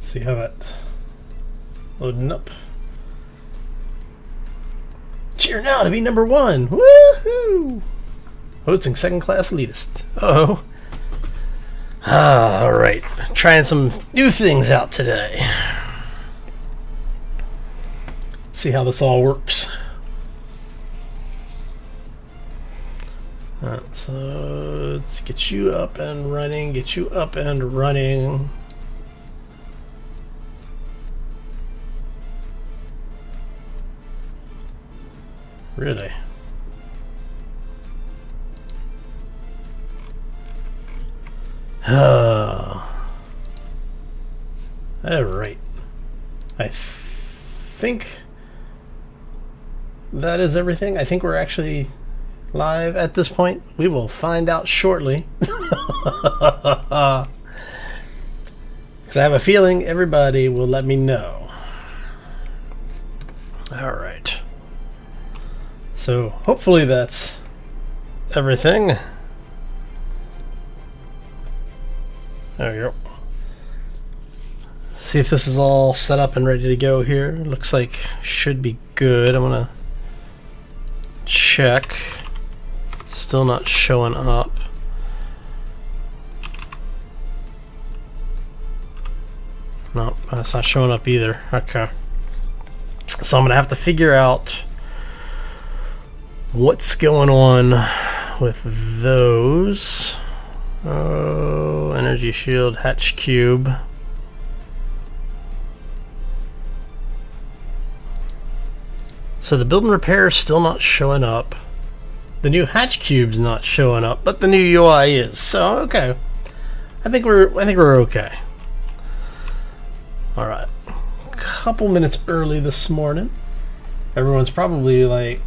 Let's see how that loading up. Cheer now to be number 1. Woohoo! Hosting second class elitist. Oh. Alright. Trying some new things out today. See how this all works. Alright, so let's get you up and running. Get you up and running. Really? Alright. I think that is everything. I think we're actually live at this point. We will find out shortly. Because I have a feeling everybody will let me know. Alright. So hopefully that's everything. There we go. See if this is all set up and ready to go here. Looks like should be good. I'm gonna check. Still not showing up. No, that's not showing up either. Okay. So I'm gonna have to figure out what's going on with those. Oh, energy shield, hatch cube. So the build and repair is still not showing up. The new hatch cube's not showing up, but the new UI is. So okay, I think we're okay. All right, couple minutes early this morning. Everyone's probably like,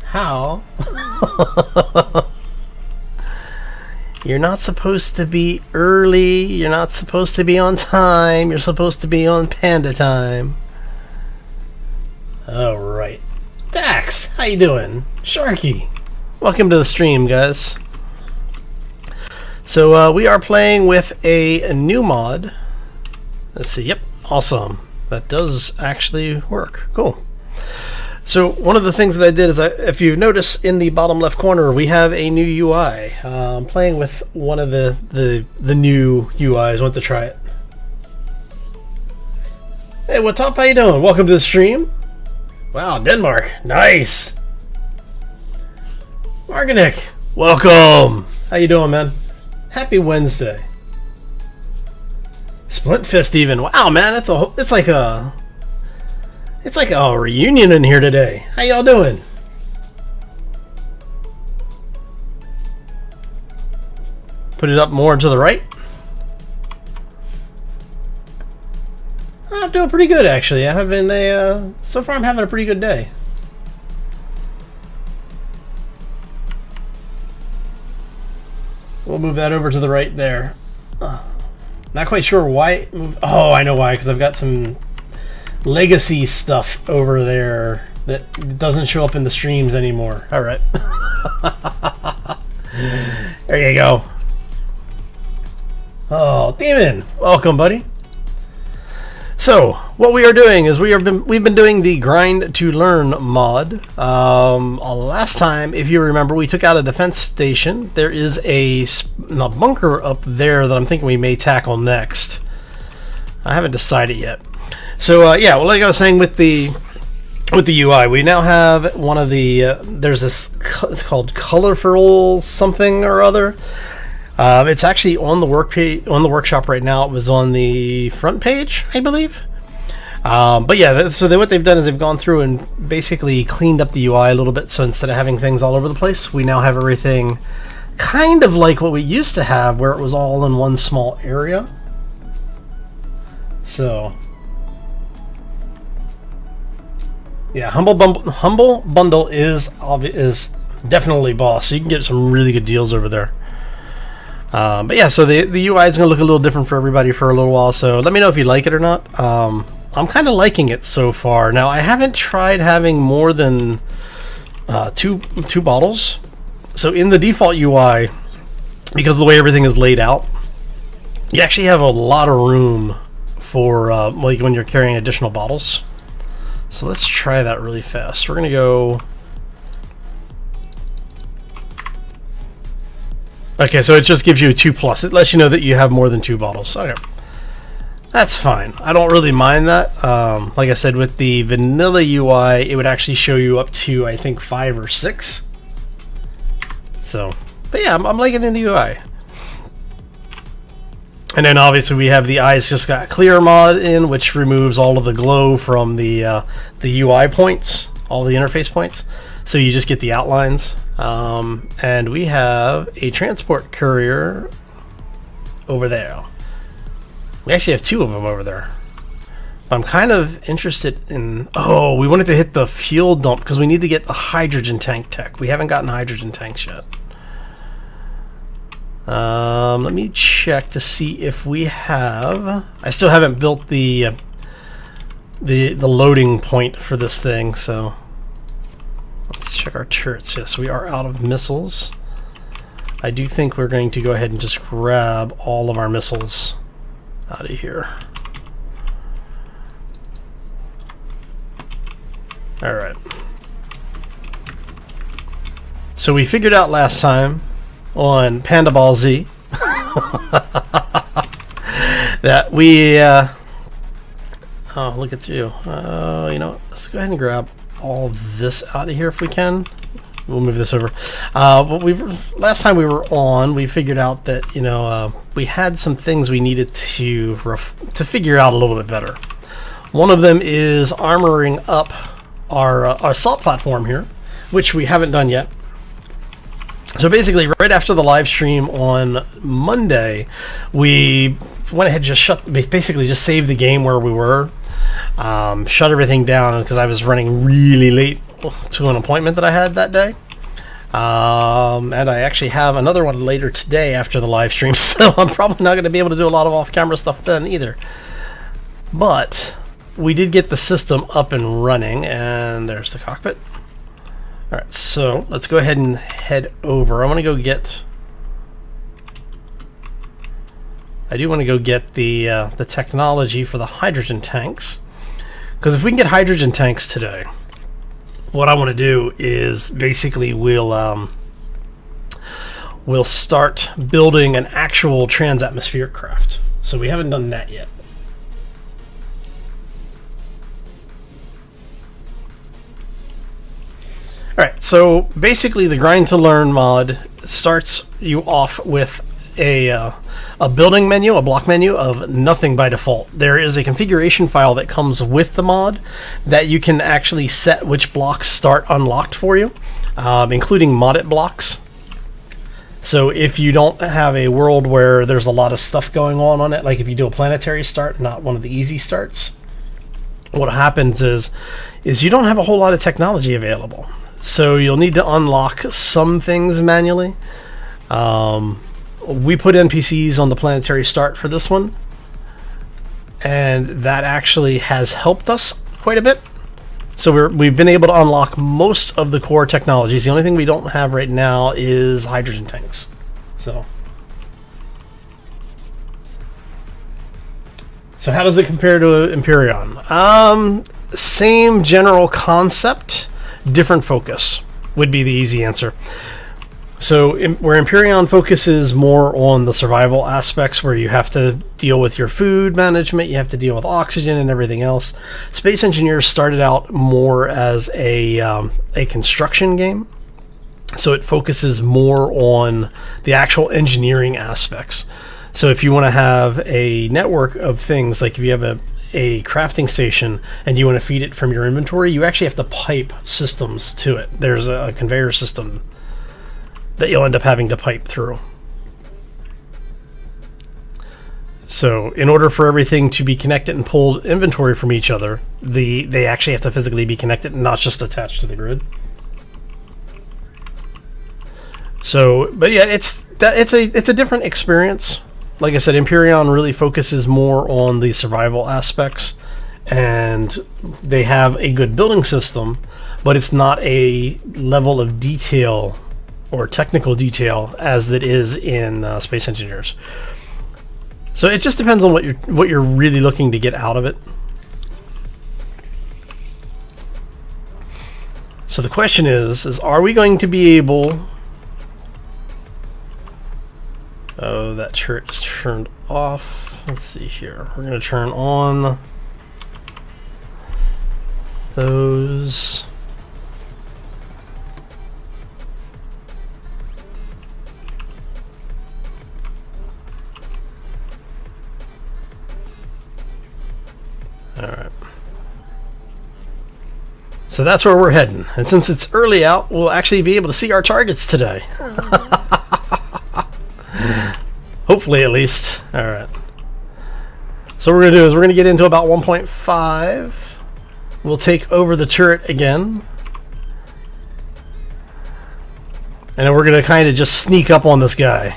how? You're not supposed to be early. You're not supposed to be on time. You're supposed to be on panda time. Alright. Dax, how you doing? Sharky, welcome to the stream, guys. So we are playing with a new mod. Let's see. Yep, awesome. That does actually work. Cool. So one of the things that I did is, if you notice in the bottom left corner, we have a new UI. I'm playing with one of the new UIs. I want to try it. Hey, what's up? How you doing? Welcome to the stream. Wow, Denmark. Nice. Marganik, welcome. How you doing, man? Happy Wednesday. Splintfist even. Wow, man, it's like a reunion in here today. How y'all doing? Put it up more to the right. I'm doing pretty good, actually. I have been so far I'm having a pretty good day. We'll move that over to the right there. Not quite sure why it moved. Oh, I know why, because I've got some legacy stuff over there that doesn't show up in the streams anymore. All right. There you go. Oh, Demon, welcome, buddy. So what we are doing is we've been doing the grind to learn mod. Last time, if you remember, we took out a defense station. There is a bunker up there that I'm thinking we may tackle next. I haven't decided yet. So yeah, well, like I was saying with the UI, we now have one of the there's this, it's called colorful something or other. It's actually on the workshop right now. It was on the front page, I believe. But yeah, so what they've done is they've gone through and basically cleaned up the UI a little bit. So instead of having things all over the place, we now have everything kind of like what we used to have, where it was all in one small area. So yeah, Humble Bundle is definitely boss. So you can get some really good deals over there. But yeah, so the UI is going to look a little different for everybody for a little while, so let me know if you like it or not. I'm kind of liking it so far. Now, I haven't tried having more than two bottles. So in the default UI, because of the way everything is laid out, you actually have a lot of room for like when you're carrying additional bottles. So let's try that really fast. We're gonna go. Okay, so it just gives you a 2+. It lets you know that you have more than 2 bottles. Okay, that's fine. I don't really mind that. Like I said, with the vanilla UI, it would actually show you up to, I think, 5 or 6. So, but yeah, I'm liking the UI. And then obviously we have the Eyes Just Got Clear mod in, which removes all of the glow from the UI points, all the interface points. So you just get the outlines. And we have a transport courier over there. We actually have 2 of them over there. I'm kind of interested in... Oh, we wanted to hit the fuel dump because we need to get the hydrogen tank tech. We haven't gotten hydrogen tanks yet. Let me check to see if we have... I still haven't built the loading point for this thing, so... Let's check our turrets. Yes, we are out of missiles. I do think we're going to go ahead and just grab all of our missiles out of here. Alright. So we figured out last time on Panda Ball Z that we oh, look at you. You know what? Let's go ahead and grab all of this out of here if we can. We'll move this over. But last time we were on, we figured out that, you know, we had some things we needed to figure out a little bit better. One of them is armoring up our assault platform here, which we haven't done yet. So basically, right after the live stream on Monday, we went ahead and basically just saved the game where we were, shut everything down because I was running really late to an appointment that I had that day. And I actually have another one later today after the live stream, so I'm probably not going to be able to do a lot of off-camera stuff then either. But we did get the system up and running, and there's the cockpit. Alright, so let's go ahead and head over. I do want to go get the technology for the hydrogen tanks. Because if we can get hydrogen tanks today, what I want to do is basically we'll start building an actual trans-atmospheric craft. So we haven't done that yet. Alright, so basically the Grind to Learn mod starts you off with a building menu, a block menu of nothing by default. There is a configuration file that comes with the mod that you can actually set which blocks start unlocked for you, including modded blocks. So if you don't have a world where there's a lot of stuff going on it, like if you do a planetary start, not one of the easy starts, what happens is you don't have a whole lot of technology available. So you'll need to unlock some things manually. We put NPCs on the planetary start for this one, and that actually has helped us quite a bit. So we've been able to unlock most of the core technologies. The only thing we don't have right now is hydrogen tanks. So how does it compare to Empyrean? Same general concept, different focus would be the easy answer. So where Empyrean focuses more on the survival aspects, where you have to deal with your food management, you have to deal with oxygen and everything else. Space Engineers started out more as a construction game. So it focuses more on the actual engineering aspects. So if you want to have a network of things, like if you have a crafting station and you want to feed it from your inventory, you actually have to pipe systems to it. There's a conveyor system that you'll end up having to pipe through. So in order for everything to be connected and pulled inventory from each other, they actually have to physically be connected and not just attached to the grid. So, but yeah, it's a different experience. Like I said, Empyrean really focuses more on the survival aspects, and they have a good building system, but it's not a level of detail or technical detail as that is in Space Engineers. So it just depends on what you're really looking to get out of it. So the question is are we going to be able... Oh, that turret is turned off. Let's see here. We're going to turn on those. All right. So that's where we're heading. And since it's early out, we'll actually be able to see our targets today. Hopefully, at least. All right. So what we're going to do is we're going to get into about 1.5. We'll take over the turret again. And then we're going to kind of just sneak up on this guy.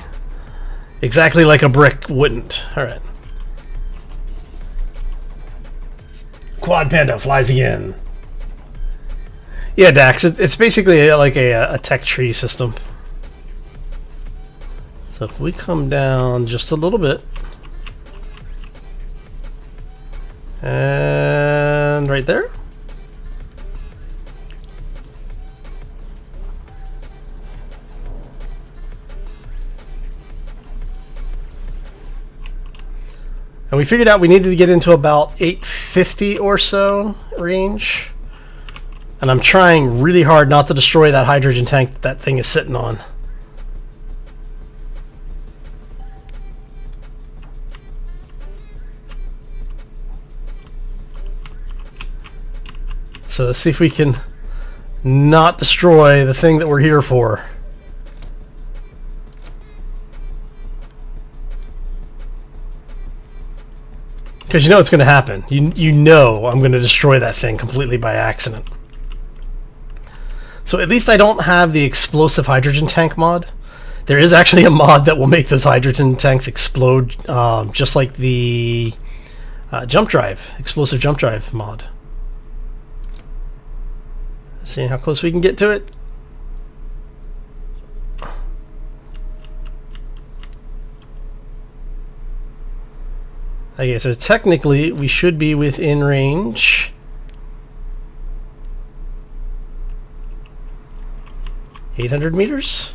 Exactly like a brick wouldn't. All right. Quad Panda flies again. Yeah, Dax, it's basically like a tech tree system. So if we come down just a little bit, and right there. And we figured out we needed to get into about 850 or so range. And I'm trying really hard not to destroy that hydrogen tank that thing is sitting on. So let's see if we can not destroy the thing that we're here for. Because you know it's going to happen. You know I'm going to destroy that thing completely by accident. So at least I don't have the explosive hydrogen tank mod. There is actually a mod that will make those hydrogen tanks explode, just like the jump drive, explosive jump drive mod. Seeing how close we can get to it. Okay, so technically we should be within range. 800 meters?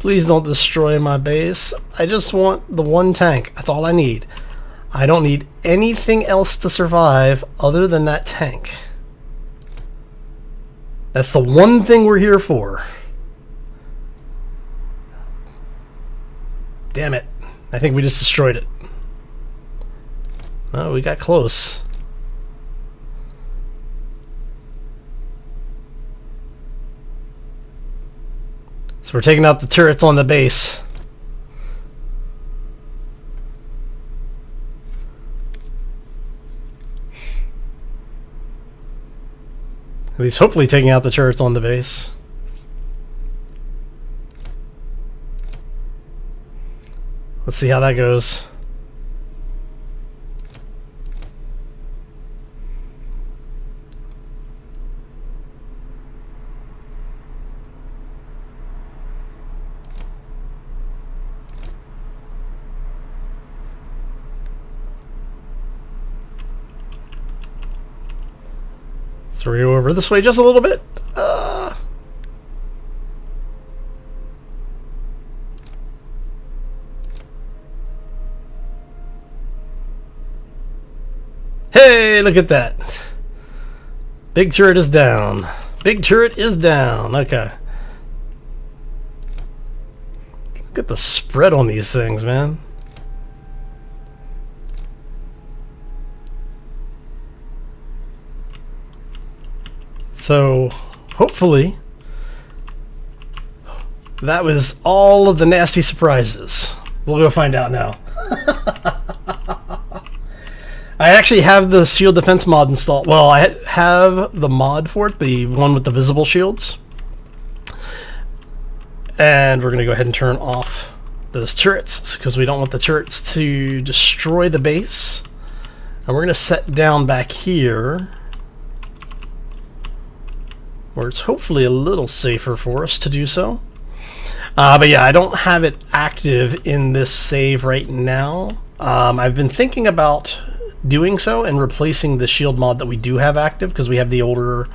Please don't destroy my base. I just want the one tank. That's all I need. I don't need anything else to survive other than that tank. That's the one thing we're here for. Damn it. I think we just destroyed it. No, we got close. So we're taking out the turrets on the base. At least hopefully taking out the turrets on the base. Let's see how that goes. So we're going to go over this way just a little bit. Hey, look at that. Big turret is down. Big turret is down. Okay. Look at the spread on these things, man. So, hopefully, that was all of the nasty surprises. We'll go find out now. I actually have the shield defense mod installed. Well, I have the mod for it, the one with the visible shields. And we're going to go ahead and turn off those turrets because we don't want the turrets to destroy the base. And we're going to set down back here where it's hopefully a little safer for us to do so. But yeah, I don't have it active in this save right now. I've been thinking about doing so and replacing the shield mod that we do have active, because we have the older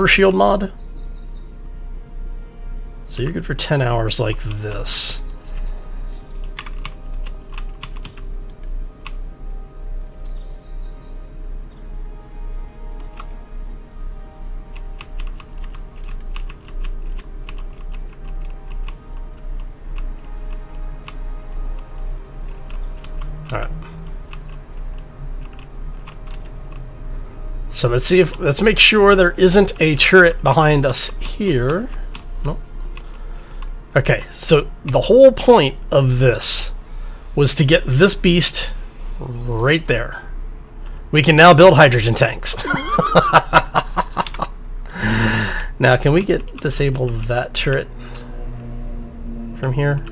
shield mod. So you're good for 10 hours like this. All right. So let's make sure there isn't a turret behind us here. Nope. Okay, so the whole point of this was to get this beast right there. We can now build hydrogen tanks. Now, can we disable that turret from here?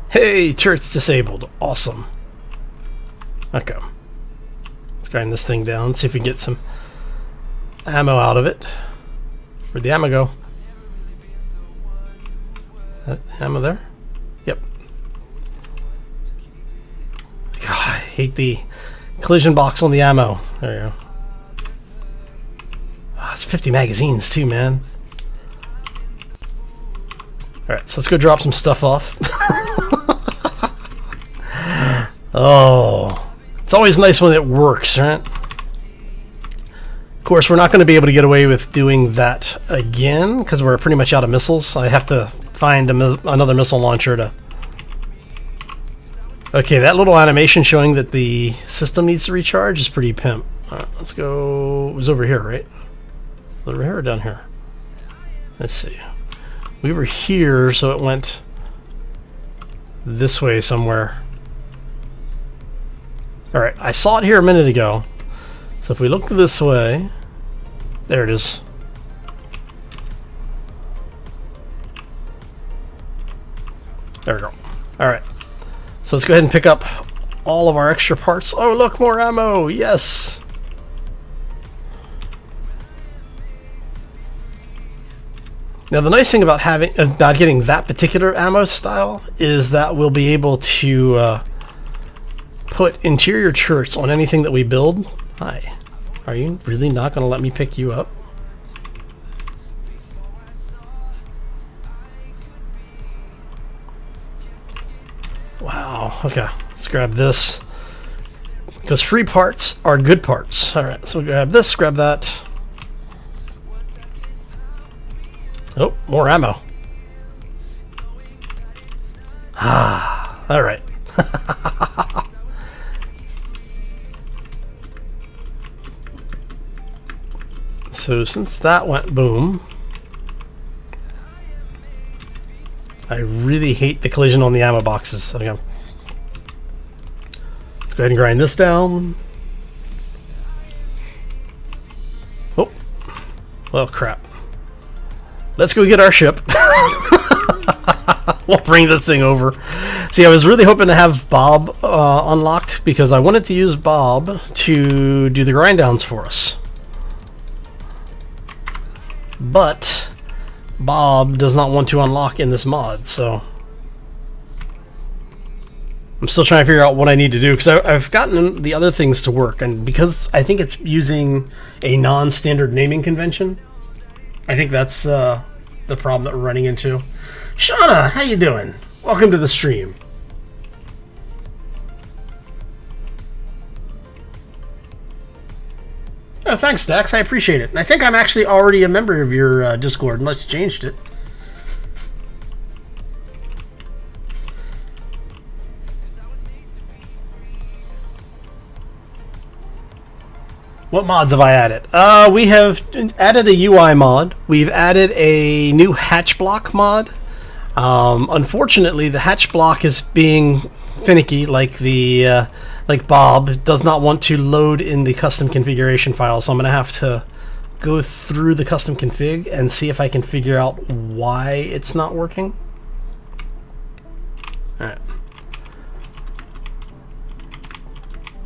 Hey, turret's disabled. Awesome. Okay. Let's grind this thing down, see if we can get some ammo out of it. Where'd the ammo go? Is that ammo there? Yep. God, I hate the collision box on the ammo. There you go. Oh, it's 50 magazines too, man. Alright, so let's go drop some stuff off. Oh, it's always nice when it works, right? Of course, we're not going to be able to get away with doing that again because we're pretty much out of missiles. I have to find another missile launcher to... Okay, that little animation showing that the system needs to recharge is pretty pimp. All right, let's go... It was over here, right? Over here or down here? Let's see. We were here, so it went this way somewhere. Alright, I saw it here a minute ago. So if we look this way, there it is. There we go. Alright. So let's go ahead and pick up all of our extra parts. Oh, look, more ammo! Yes! Now the nice thing about getting that particular ammo style is that we'll be able to put interior turrets on anything that we build. Hi. Are you really not going to let me pick you up? Wow. Okay. Let's grab this. Because free parts are good parts. Alright, so we'll grab this, grab that. Oh, more ammo. Ah, alright. So since that went boom, I really hate the collision on the ammo boxes. Okay. Let's go ahead and grind this down. Oh, well, crap. Let's go get our ship. We'll bring this thing over. See, I was really hoping to have Bob unlocked because I wanted to use Bob to do the grind downs for us. But Bob does not want to unlock in this mod, so I'm still trying to figure out what I need to do because I've gotten the other things to work, and because I think it's using a non-standard naming convention, I think that's the problem that we're running into. Shauna, how you doing? Welcome to the stream. Oh, thanks, Dax. I appreciate it. And I think I'm actually already a member of your Discord, unless you changed it. What mods have I added? We have added a UI mod. We've added a new hatch block mod. Unfortunately, the hatch block is being finicky, like Bob does not want to load in the custom configuration file, so I'm going to have to go through the custom config and see if I can figure out why it's not working. Alright.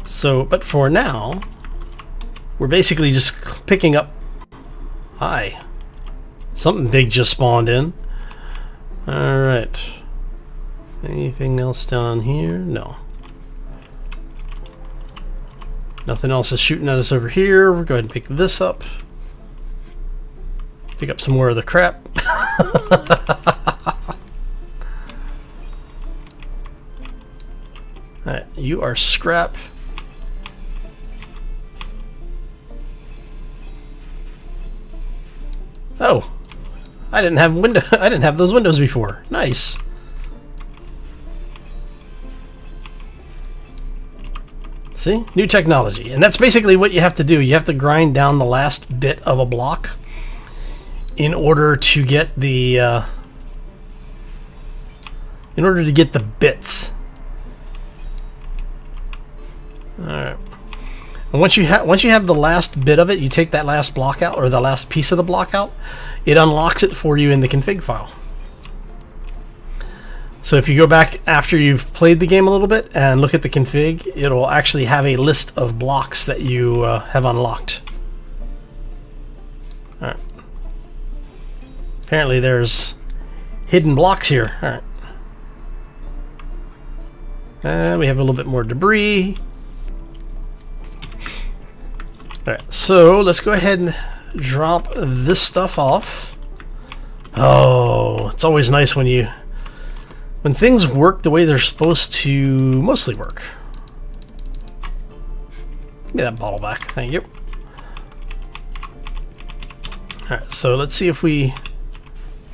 So, but for now, we're basically just picking up... Hi. Something big just spawned in. Alright. Anything else down here? No. Nothing else is shooting at us over here. We'll go ahead and pick this up. Pick up some more of the crap. Alright, you are scrap. Oh, I didn't have those windows before. Nice. See? New technology. And that's basically what you have to do. You have to grind down the last bit of a block in order to get the bits. Alright. And once you have the last bit of it, you take that last block out, or the last piece of the block out, it unlocks it for you in the config file. So if you go back after you've played the game a little bit and look at the config, it'll actually have a list of blocks that you have unlocked. Alright. Apparently there's hidden blocks here. Alright. And we have a little bit more debris. Alright, so let's go ahead and drop this stuff off. Oh, it's always nice when things work the way they're supposed to mostly work. Give me that bottle back, thank you. Alright, so let's see if we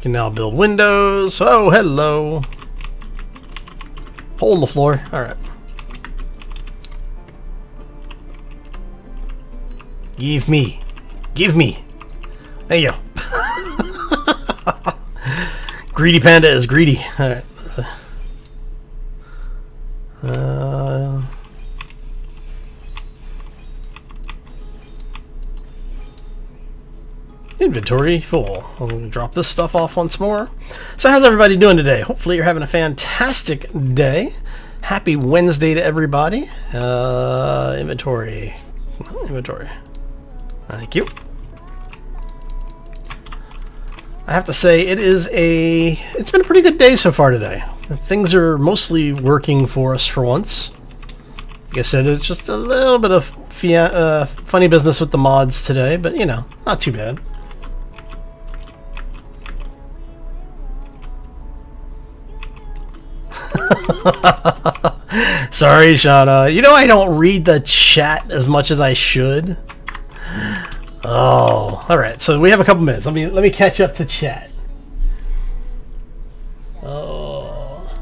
can now build windows. Oh, hello. Hole in the floor, alright. Give me. There you go. Greedy panda is greedy. Alright. Inventory full. I'm going to drop this stuff off once more. So how's everybody doing today? Hopefully you're having a fantastic day. Happy Wednesday to everybody. Inventory. Thank you. I have to say it's been a pretty good day so far today. Things are mostly working for us for once. Like I said, it's just a little bit of funny business with the mods today, but you know, not too bad. Sorry, Shauna. You know I don't read the chat as much as I should. Oh, all right. So we have a couple minutes. Let me catch up to chat. Oh.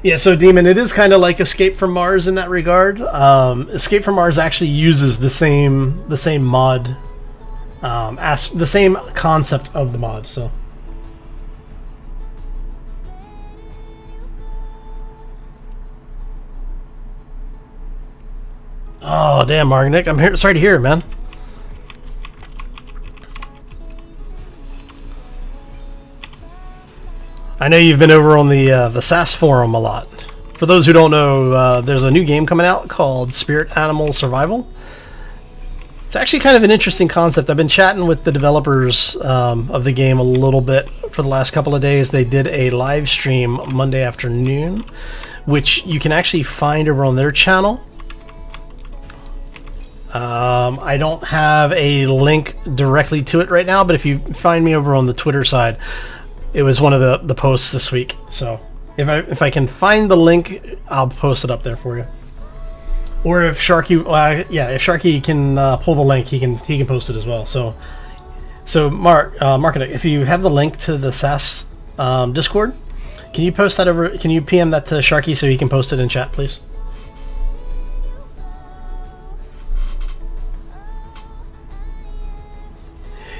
Yeah, so Demon, it is kind of like Escape from Mars in that regard. Escape from Mars actually uses the same mod, the same concept of the mod. So. Oh, damn, Margnick. I'm sorry to hear it, man. I know you've been over on the SAS forum a lot. For those who don't know, there's a new game coming out called Spirit Animal Survival. It's actually kind of an interesting concept. I've been chatting with the developers of the game a little bit for the last couple of days. They did a live stream Monday afternoon, which you can actually find over on their channel. I don't have a link directly to it right now, but if you find me over on the Twitter side, it was one of the posts this week. So if I can find the link, I'll post it up there for you. Or if Sharky, if Sharky can pull the link, he can post it as well. So Mark, if you have the link to the SAS Discord, can you post that over? Can you PM that to Sharky so he can post it in chat, please?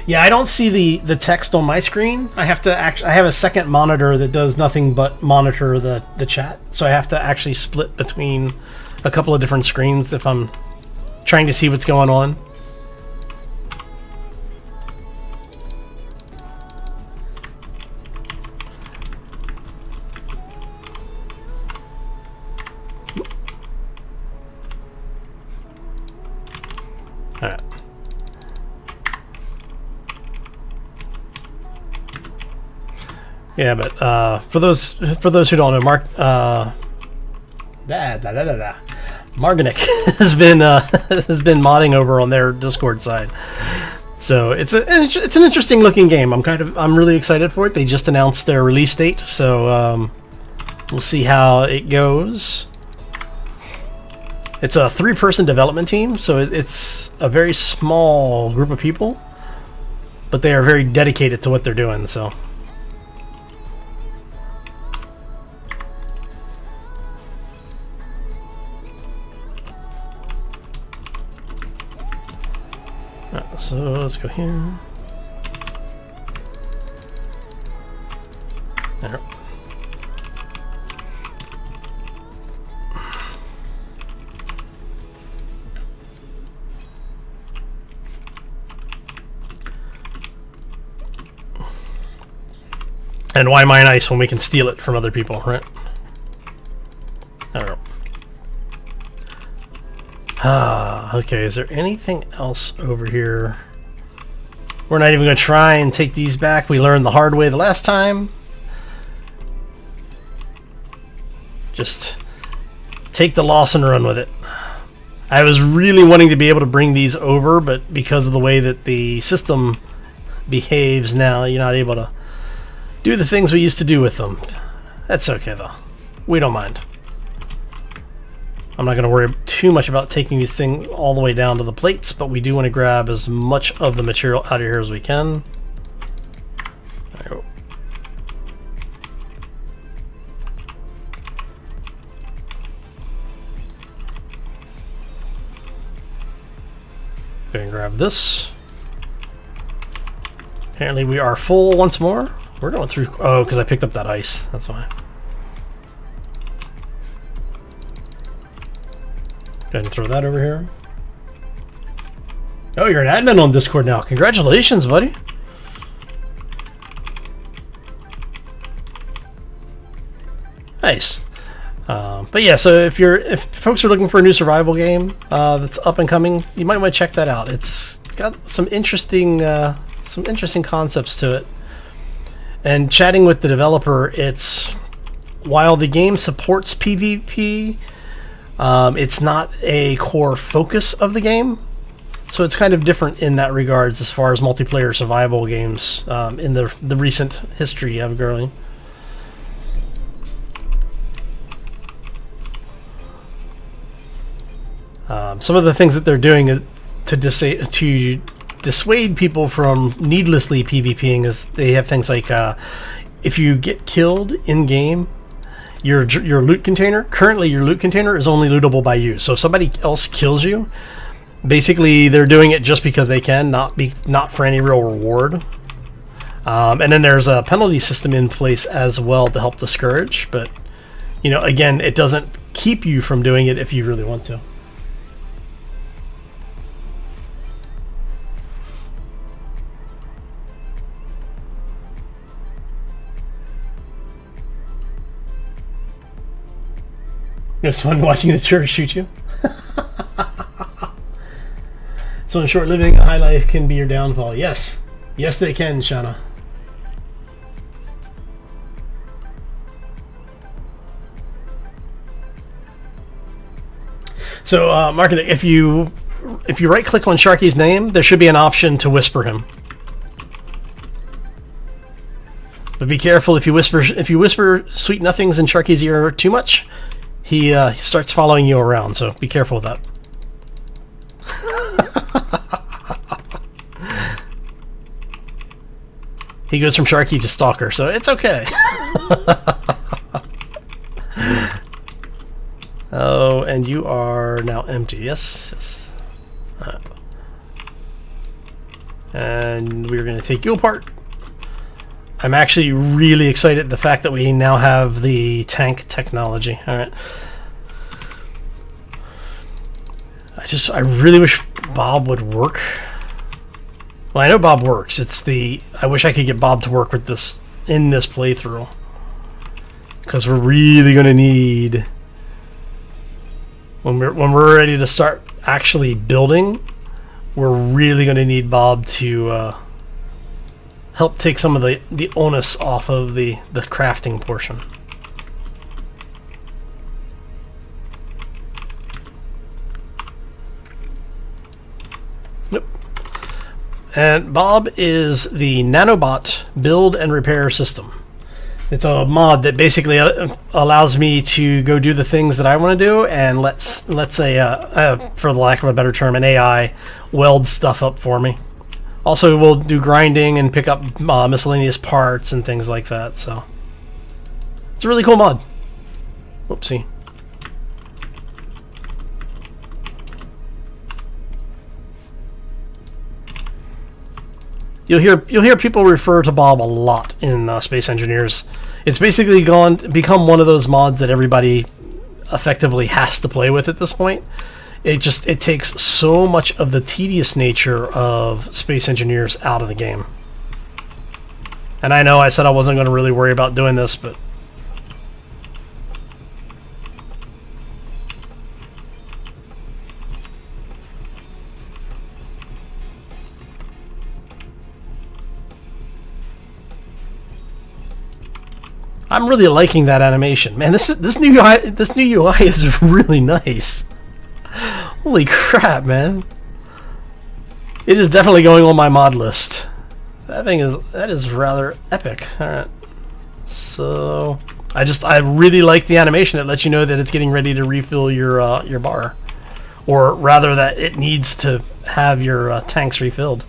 Yeah, I don't see the text on my screen. I have a second monitor that does nothing but monitor the chat. So I have to actually split between a couple of different screens if I'm trying to see what's going on. Yeah, but for those who don't know, Marganik has been modding over on their Discord side. So it's an interesting looking game. I'm really excited for it. They just announced their release date, so we'll see how it goes. It's a 3-person development team, so it's a very small group of people, but they are very dedicated to what they're doing. So. So let's go here. There. And why mine ice when we can steal it from other people, right? I don't know. Okay, is there anything else over here? We're not even going to try and take these back. We learned the hard way the last time. Just take the loss and run with it. I was really wanting to be able to bring these over, but because of the way that the system behaves now, you're not able to do the things we used to do with them. That's okay, though. We don't mind. I'm not going to worry too much about taking these things all the way down to the plates, but we do want to grab as much of the material out of here as we can. There we go. Go and grab this. Apparently we are full once more. We're going through... Oh, because I picked up that ice. That's why. Go ahead and throw that over here. Oh, you're an admin on Discord now. Congratulations, buddy. Nice. But yeah, so if folks are looking for a new survival game that's up and coming, you might want to check that out. It's got some interesting concepts to it. And chatting with the developer, while the game supports PvP, it's not a core focus of the game, so it's kind of different in that regards as far as multiplayer survival games in the recent history of Girling. Some of the things that they're doing is to dissuade people from needlessly PvPing is they have things like if you get killed in game, your loot container, currently your loot container is only lootable by you. So if somebody else kills you, basically they're doing it just because they can, not for any real reward. And then there's a penalty system in place as well to help discourage, but again, it doesn't keep you from doing it if you really want to. It's fun watching the tourists shoot you. So in short living, high life can be your downfall. Yes. Yes, they can, Shauna. So, Mark, if you right-click on Sharky's name, there should be an option to whisper him. But be careful if you whisper sweet nothings in Sharky's ear too much. He starts following you around, so be careful with that. He goes from Sharky to Stalker, so it's okay. Oh, and you are now empty. Yes. And we're going to take you apart. I'm actually really excited the fact that we now have the tank technology. All right. I really wish Bob would work. Well, I know Bob works. I wish I could get Bob to work with this in this playthrough, because we're really going to need, when we're ready to start actually building, we're really going to need Bob to help take some of the onus off of the crafting portion. Nope. And Bob is the nanobot build and repair system. It's a mod that basically allows me to go do the things that I want to do, and let's say, for the lack of a better term, an AI weld stuff up for me. Also, we'll do grinding and pick up miscellaneous parts and things like that. So it's a really cool mod. Whoopsie. You'll hear people refer to Bob a lot in Space Engineers. It's basically become one of those mods that everybody effectively has to play with at this point. It takes so much of the tedious nature of Space Engineers out of the game. And I know I said I wasn't going to really worry about doing this, but I'm really liking that animation. Man, this new UI is really nice. Holy crap, man. It is definitely going on my mod list. That is rather epic. Alright. So I really like the animation. It lets you know that it's getting ready to refill your bar. Or rather that it needs to have your tanks refilled.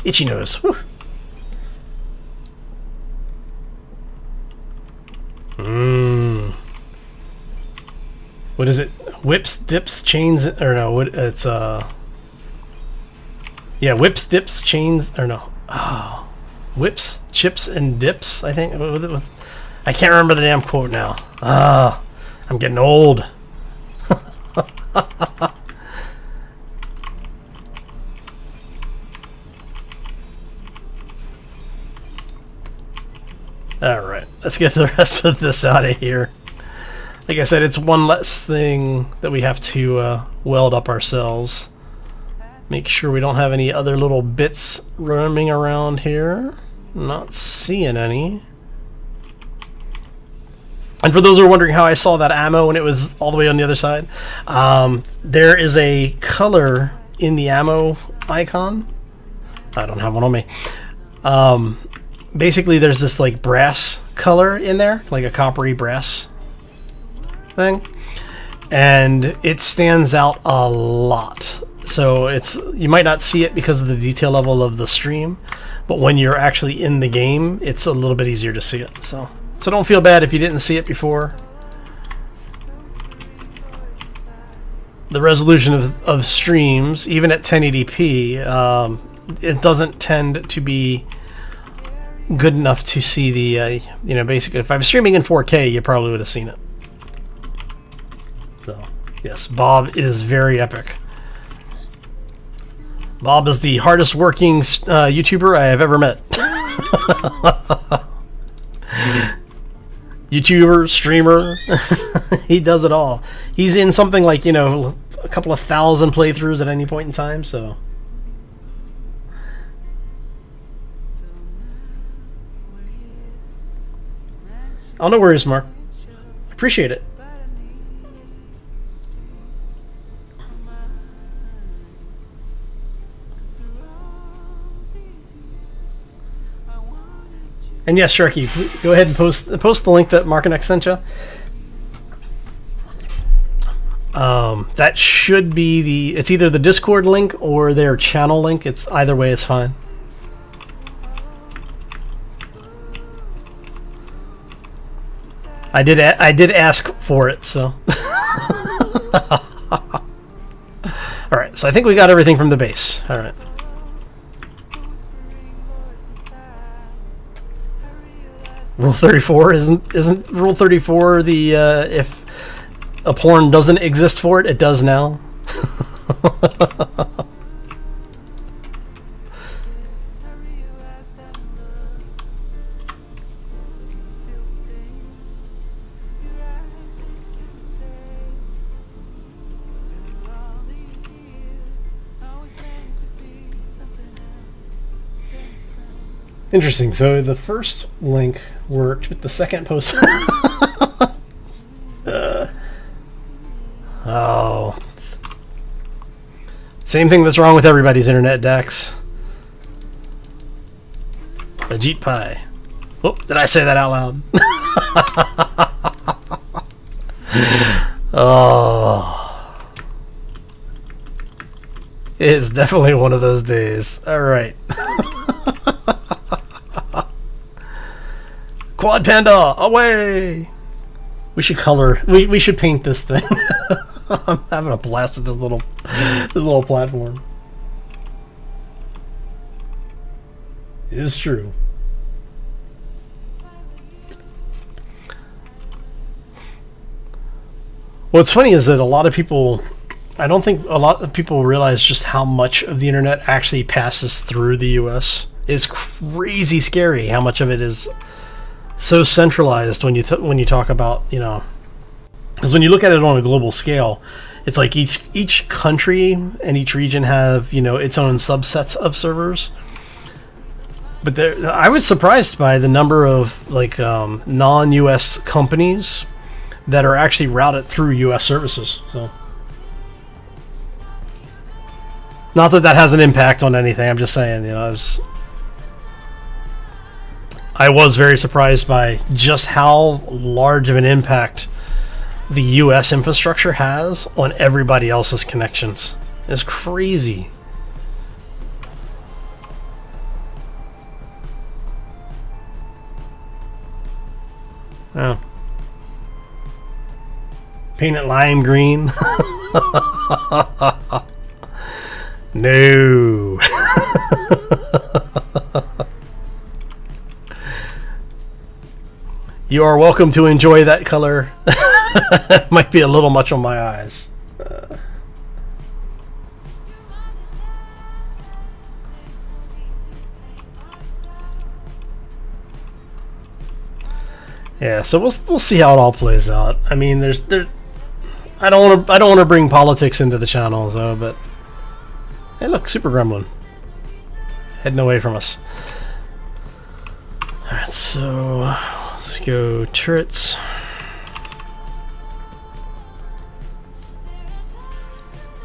Itchy nose. Whew. What is it? Whips, dips, chains, or no? What? It's yeah, whips, dips, chains, or no? Oh, whips, chips, and dips. I think. I can't remember the damn quote now. I'm getting old. Alright, let's get the rest of this out of here. Like I said, it's one less thing that we have to weld up ourselves. Make sure we don't have any other little bits roaming around here. Not seeing any. And for those who are wondering how I saw that ammo when it was all the way on the other side, there is a color in the ammo icon. I don't have one on me. Basically, there's this like brass color in there, like a coppery brass thing, and it stands out a lot. So you might not see it because of the detail level of the stream, but when you're actually in the game, it's a little bit easier to see it. So don't feel bad if you didn't see it before. The resolution of streams, even at 1080p, it doesn't tend to be good enough to see the basically if I was streaming in 4K you probably would have seen it. So yes, Bob is very epic. Bob is the hardest working YouTuber I have ever met. YouTuber, streamer, he does it all. He's in something like a couple of thousand playthroughs at any point in time, so oh, no worries, Mark. Appreciate it. And yes, Sharky, go ahead and post the link that Mark and X sent you. That should be it's either the Discord link or their channel link. It's either way, it's fine. I did ask for it, so. All right, so I think we got everything from the base. All right. Rule 34 isn't Rule 34 the if a porn doesn't exist for it, it does now. Interesting. So the first link worked, but the second post. Oh. Same thing that's wrong with everybody's internet, Dex. Ajit Pi. Oh, did I say that out loud? Oh. It's definitely one of those days. Alright. Quad Panda, away! We should color. We should paint this thing. I'm having a blast with this little platform. It is true. What's funny is that a lot of people, I don't think a lot of people realize just how much of the internet actually passes through the US. It's crazy scary how much of it is so centralized when you talk about, you know, because when you look at it on a global scale, it's like each country and each region have, you know, its own subsets of servers. But I was surprised by the number of like non-US companies that are actually routed through US services. So not that that has an impact on anything, I'm just saying, you know, I was very surprised by just how large of an impact the US infrastructure has on everybody else's connections. It's crazy. Oh. Paint it lime green. No. You are welcome to enjoy that color. Might be a little much on my eyes. Yeah, so we'll see how it all plays out. I mean, I don't want to bring politics into the channel, though. But hey, look, Super Gremlin heading away from us. All right, so let's go turrets.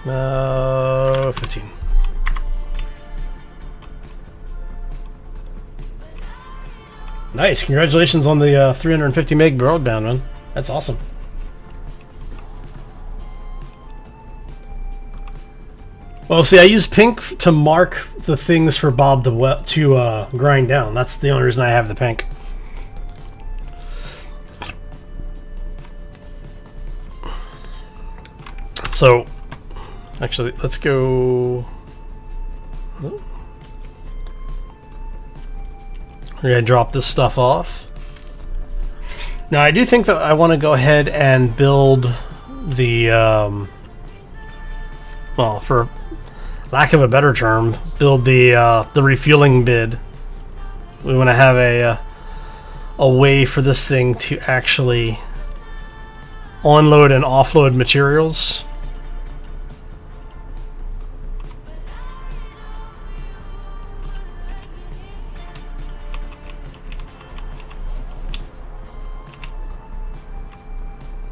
No, 15. Nice, congratulations on the 350 meg broadband, man. That's awesome. Well, see, I use pink to mark the things for Bob to grind down. That's the only reason I have the pink. So, actually, let's go. We're going to drop this stuff off. Now, I do think that I want to go ahead and build the, well, for lack of a better term, build the refueling bid. We want to have a way for this thing to actually onload and offload materials.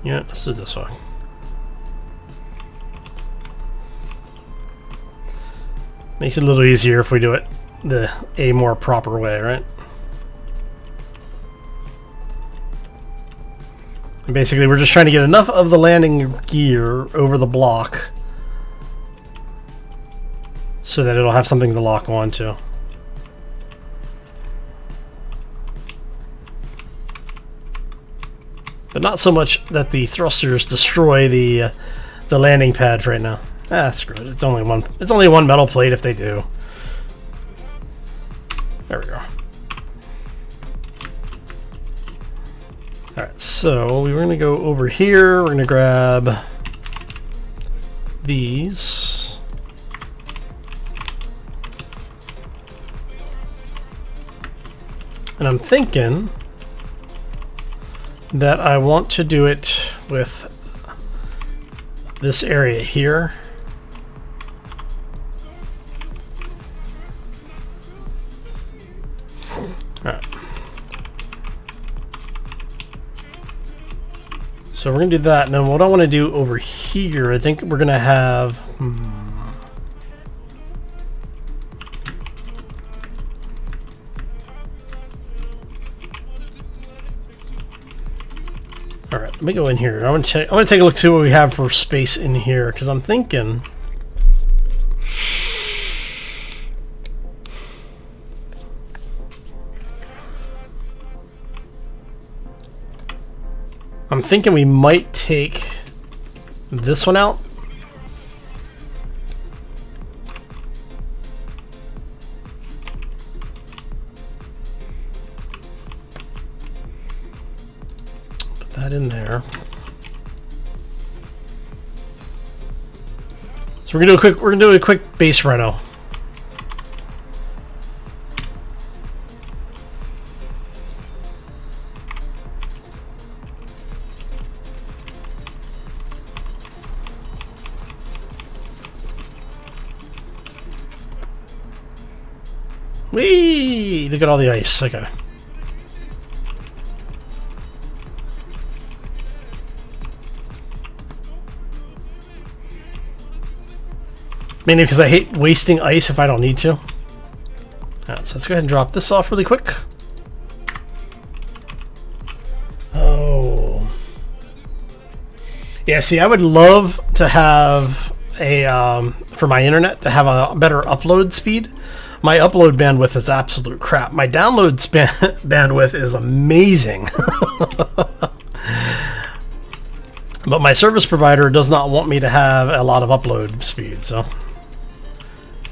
Yeah, let's do this one. Makes it a little easier if we do it a more proper way, right? And basically, we're just trying to get enough of the landing gear over the block so that it'll have something to lock onto. But not so much that the thrusters destroy the landing pad right now. Ah, screw it. It's only one metal plate if they do. There we go. Alright, so we're going to go over here. We're going to grab these. And I'm thinking that I want to do it with this area here. So we're going to do that. And then what I want to do over here, I think we're going to have... All right, let me go in here. I want to take a look, see what we have for space in here, because I'm thinking... we might take this one out. Put that in there. So we're gonna do a quick base reno. Whee! Look at all the ice. Okay. Mainly because I hate wasting ice if I don't need to. Alright, so let's go ahead and drop this off really quick. Oh. Yeah, see, I would love to have a, for my internet, to have a better upload speed. My upload bandwidth is absolute crap. My download bandwidth is amazing. But my service provider does not want me to have a lot of upload speed, so...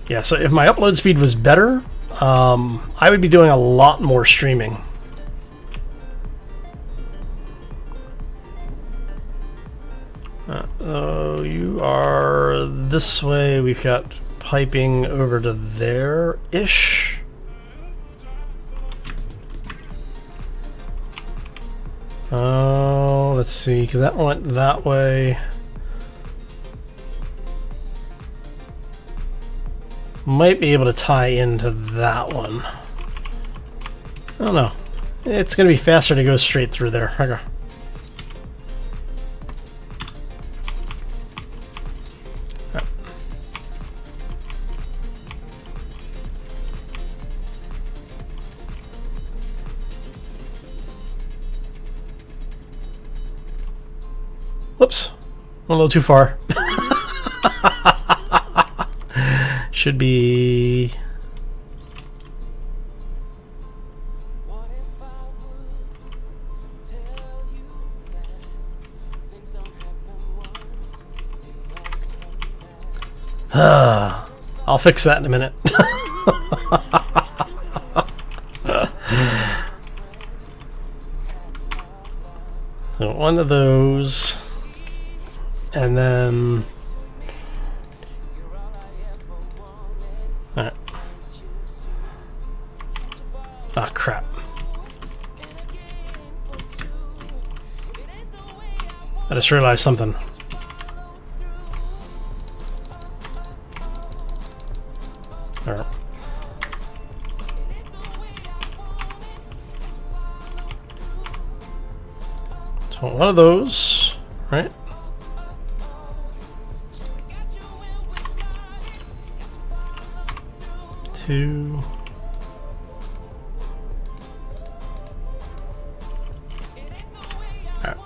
Yeah, so if my upload speed was better, I would be doing a lot more streaming. You are this way. We've got piping over to there-ish. Oh, let's see, because that went that way. Might be able to tie into that one. I don't know. It's going to be faster to go straight through there. Okay. Whoops. Went a little too far. Should be... I'll fix that in a minute. So one of those, and then... Alright. Ah, crap. I just realized something. Alright. So one of those, right? Two. Alright.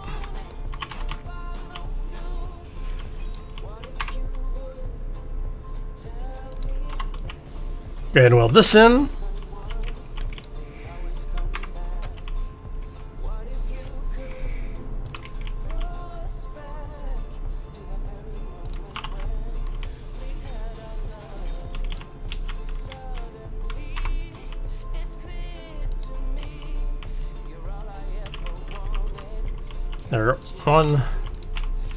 Go ahead and weld this in. There, 1,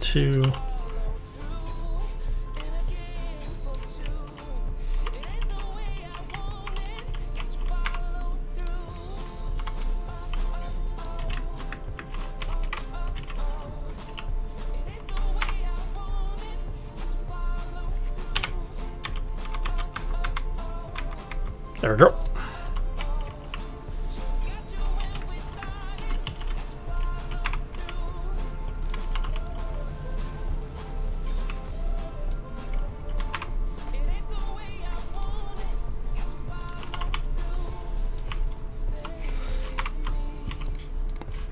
2. There we go.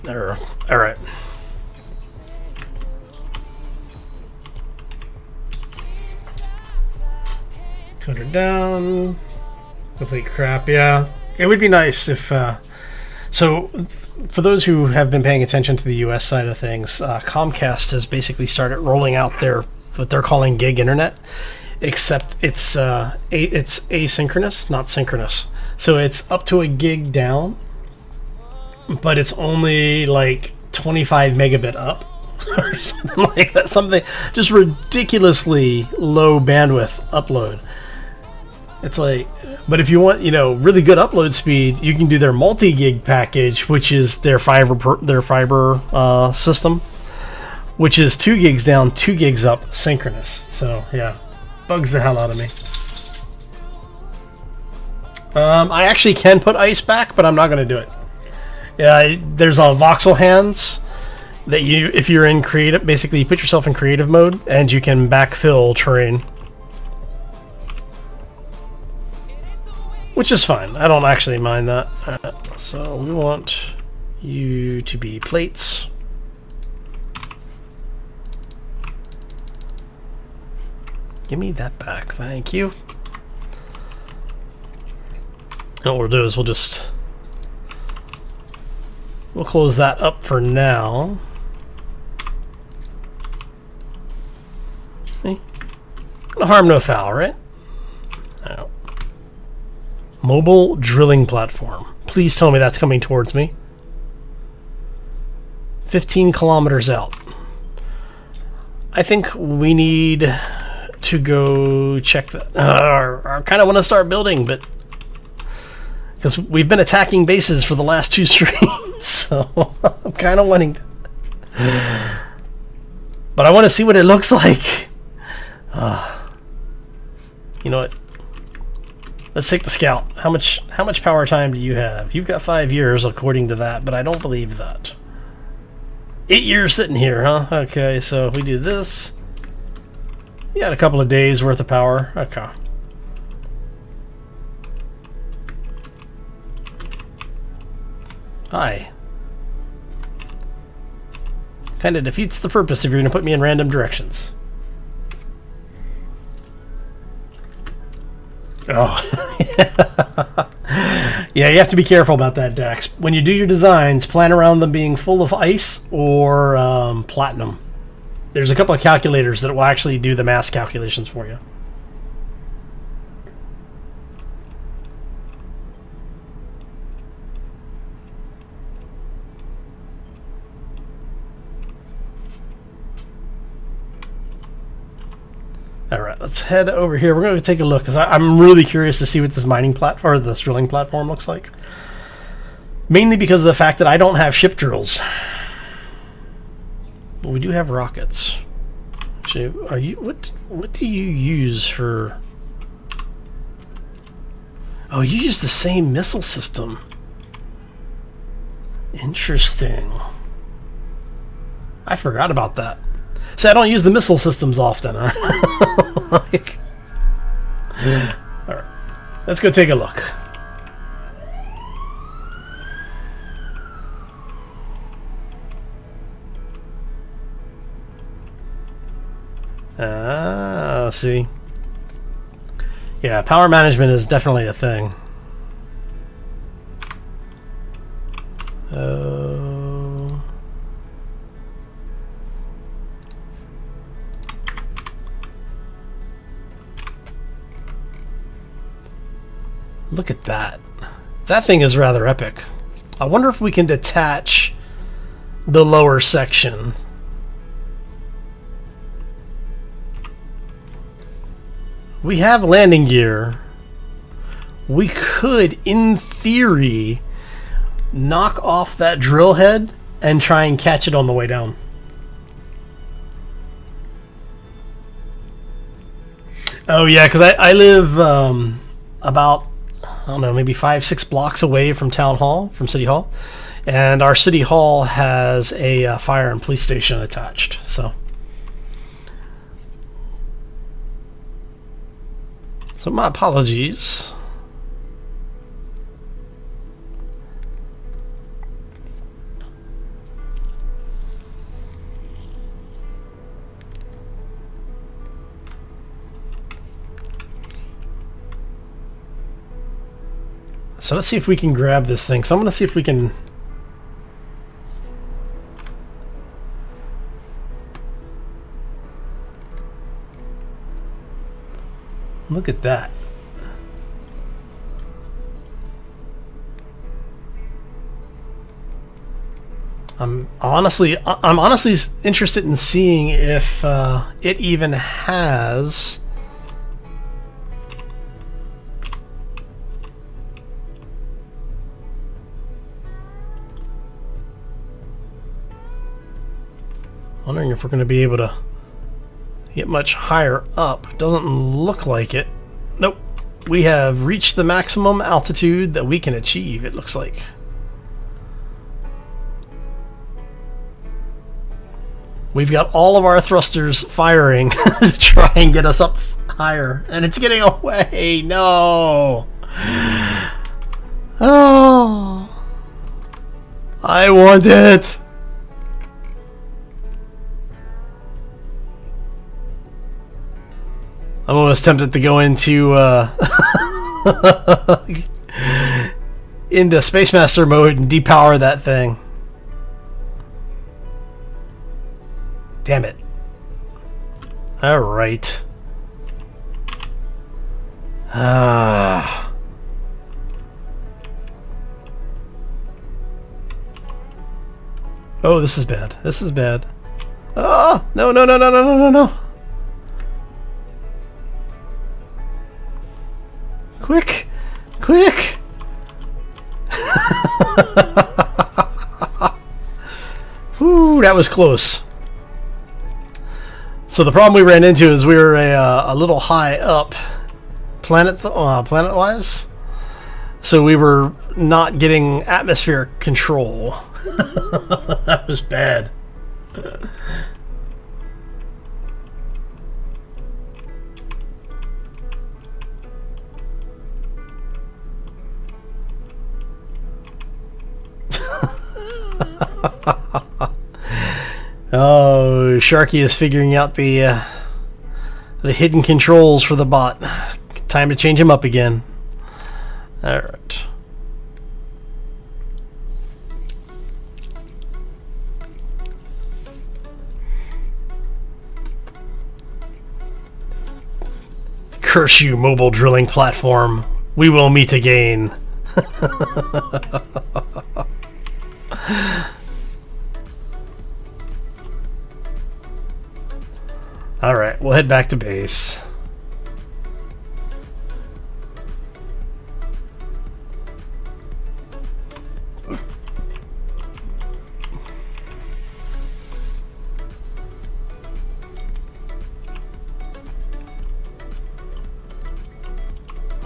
There. All right. Cut her down. Complete crap. Yeah, it would be nice if. So, for those who have been paying attention to the U.S. side of things, Comcast has basically started rolling out their what they're calling gig internet, except it's asynchronous, not synchronous. So it's up to a gig down, but it's only like 25 megabit up or something like that. Something just ridiculously low bandwidth upload. It's like, but if you want, really good upload speed, you can do their multi-gig package, which is their fiber system, which is 2 gigs down, 2 gigs up, synchronous. So yeah, bugs the hell out of me. I actually can put ice back, but I'm not going to do it. Yeah, there's a voxel hands that if you're in creative, basically you put yourself in creative mode and you can backfill terrain. Which is fine. I don't actually mind that. So we want you to be plates. Give me that back. Thank you. And what we'll do is we'll close that up for now. Okay. No harm, no foul, right? No. Mobile drilling platform. Please tell me that's coming towards me. 15 kilometers out. I think we need to go check that. I kind of want to start building, but because we've been attacking bases for the last 2 streams, so I'm kind of wanting to. But I want to see what it looks like. You know what? Let's take the scout. How much power time do you have? You've got 5 years according to that, but I don't believe that. 8 years sitting here, huh? Okay, so if we do this, you got a couple of days worth of power. Okay. Hi. Kind of defeats the purpose if you're going to put me in random directions. Oh. Yeah, you have to be careful about that, Dax. When you do your designs, plan around them being full of ice or platinum. There's a couple of calculators that will actually do the mass calculations for you. All right, let's head over here. We're going to take a look because I'm really curious to see what this mining platform or this drilling platform looks like. Mainly because of the fact that I don't have ship drills, but we do have rockets. Actually, what do you use for? Oh, you use the same missile system. Interesting. I forgot about that. See, I don't use the missile systems often. Huh? All right, let's go take a look. See. Yeah, power management is definitely a thing. Look at that. That thing is rather epic. I wonder if we can detach the lower section. We have landing gear. We could, in theory, knock off that drill head and try and catch it on the way down. Oh yeah, because I live about, I don't know, maybe 5-6 blocks away from Town Hall, from City Hall, and our City Hall has a fire and police station attached. So my apologies. So let's see if we can grab this thing. So I'm going to see if we can... Look at that. I'm honestly interested in seeing if it even has... Wondering if we're going to be able to get much higher up. Doesn't look like it. Nope. We have reached the maximum altitude that we can achieve, it looks like. We've got all of our thrusters firing to try and get us up higher. And it's getting away. No. Oh. I want it. I'm almost tempted to go into into Space Master mode and depower that thing. Damn it. All right. Oh, this is bad. This is bad. Oh, no, no, no, no, no, no, no, no. Quick! Quick! Whew, that was close. So the problem we ran into is we were a little high up planet-wise. So we were not getting atmospheric control. That was bad. Oh, Sharky is figuring out the hidden controls for the bot. Time to change him up again. All right. Curse you, mobile drilling platform. We will meet again. Alright, we'll head back to base.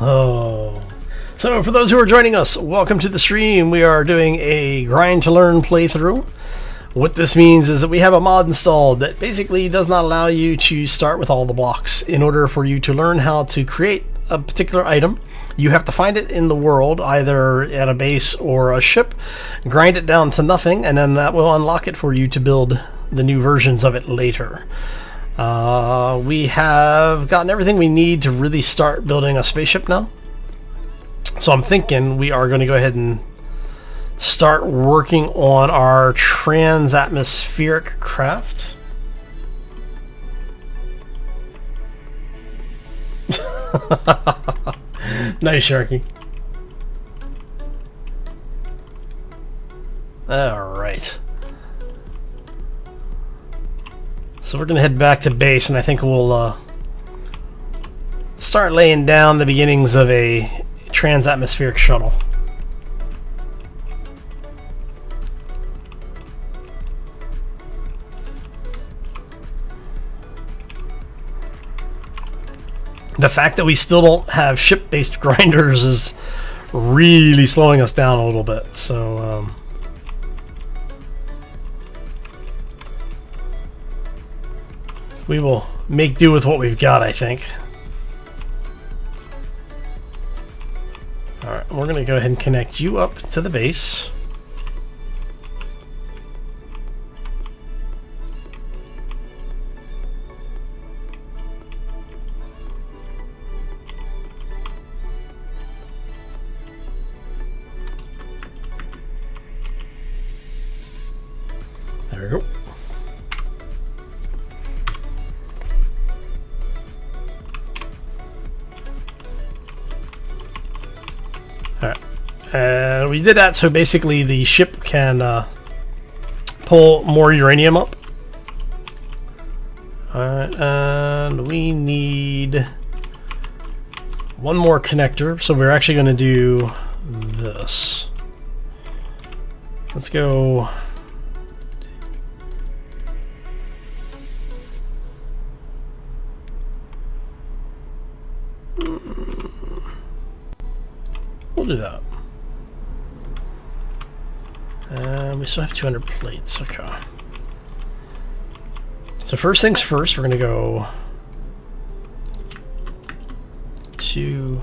Oh. So, for those who are joining us, welcome to the stream. We are doing a grind to learn playthrough. What this means is that we have a mod installed that basically does not allow you to start with all the blocks. In order for you to learn how to create a particular item, you have to find it in the world, either at a base or a ship, grind it down to nothing, and then that will unlock it for you to build the new versions of it later. We have gotten everything we need to really start building a spaceship now. So I'm thinking we are going to go ahead and start working on our trans-atmospheric craft. Nice, Sharky. Alright. So we're going to head back to base, and I think we'll start laying down the beginnings of a trans-atmospheric shuttle. The fact that we still don't have ship-based grinders is really slowing us down a little bit. So, we will make do with what we've got, I think. Alright, we're going to go ahead and connect you up to the base. And we did that so basically the ship can pull more uranium up. Alright, and we need one more connector, so we're actually going to do this. Let's go. We'll do that. And we still have 200 plates. Okay. So first things first, we're going to go to...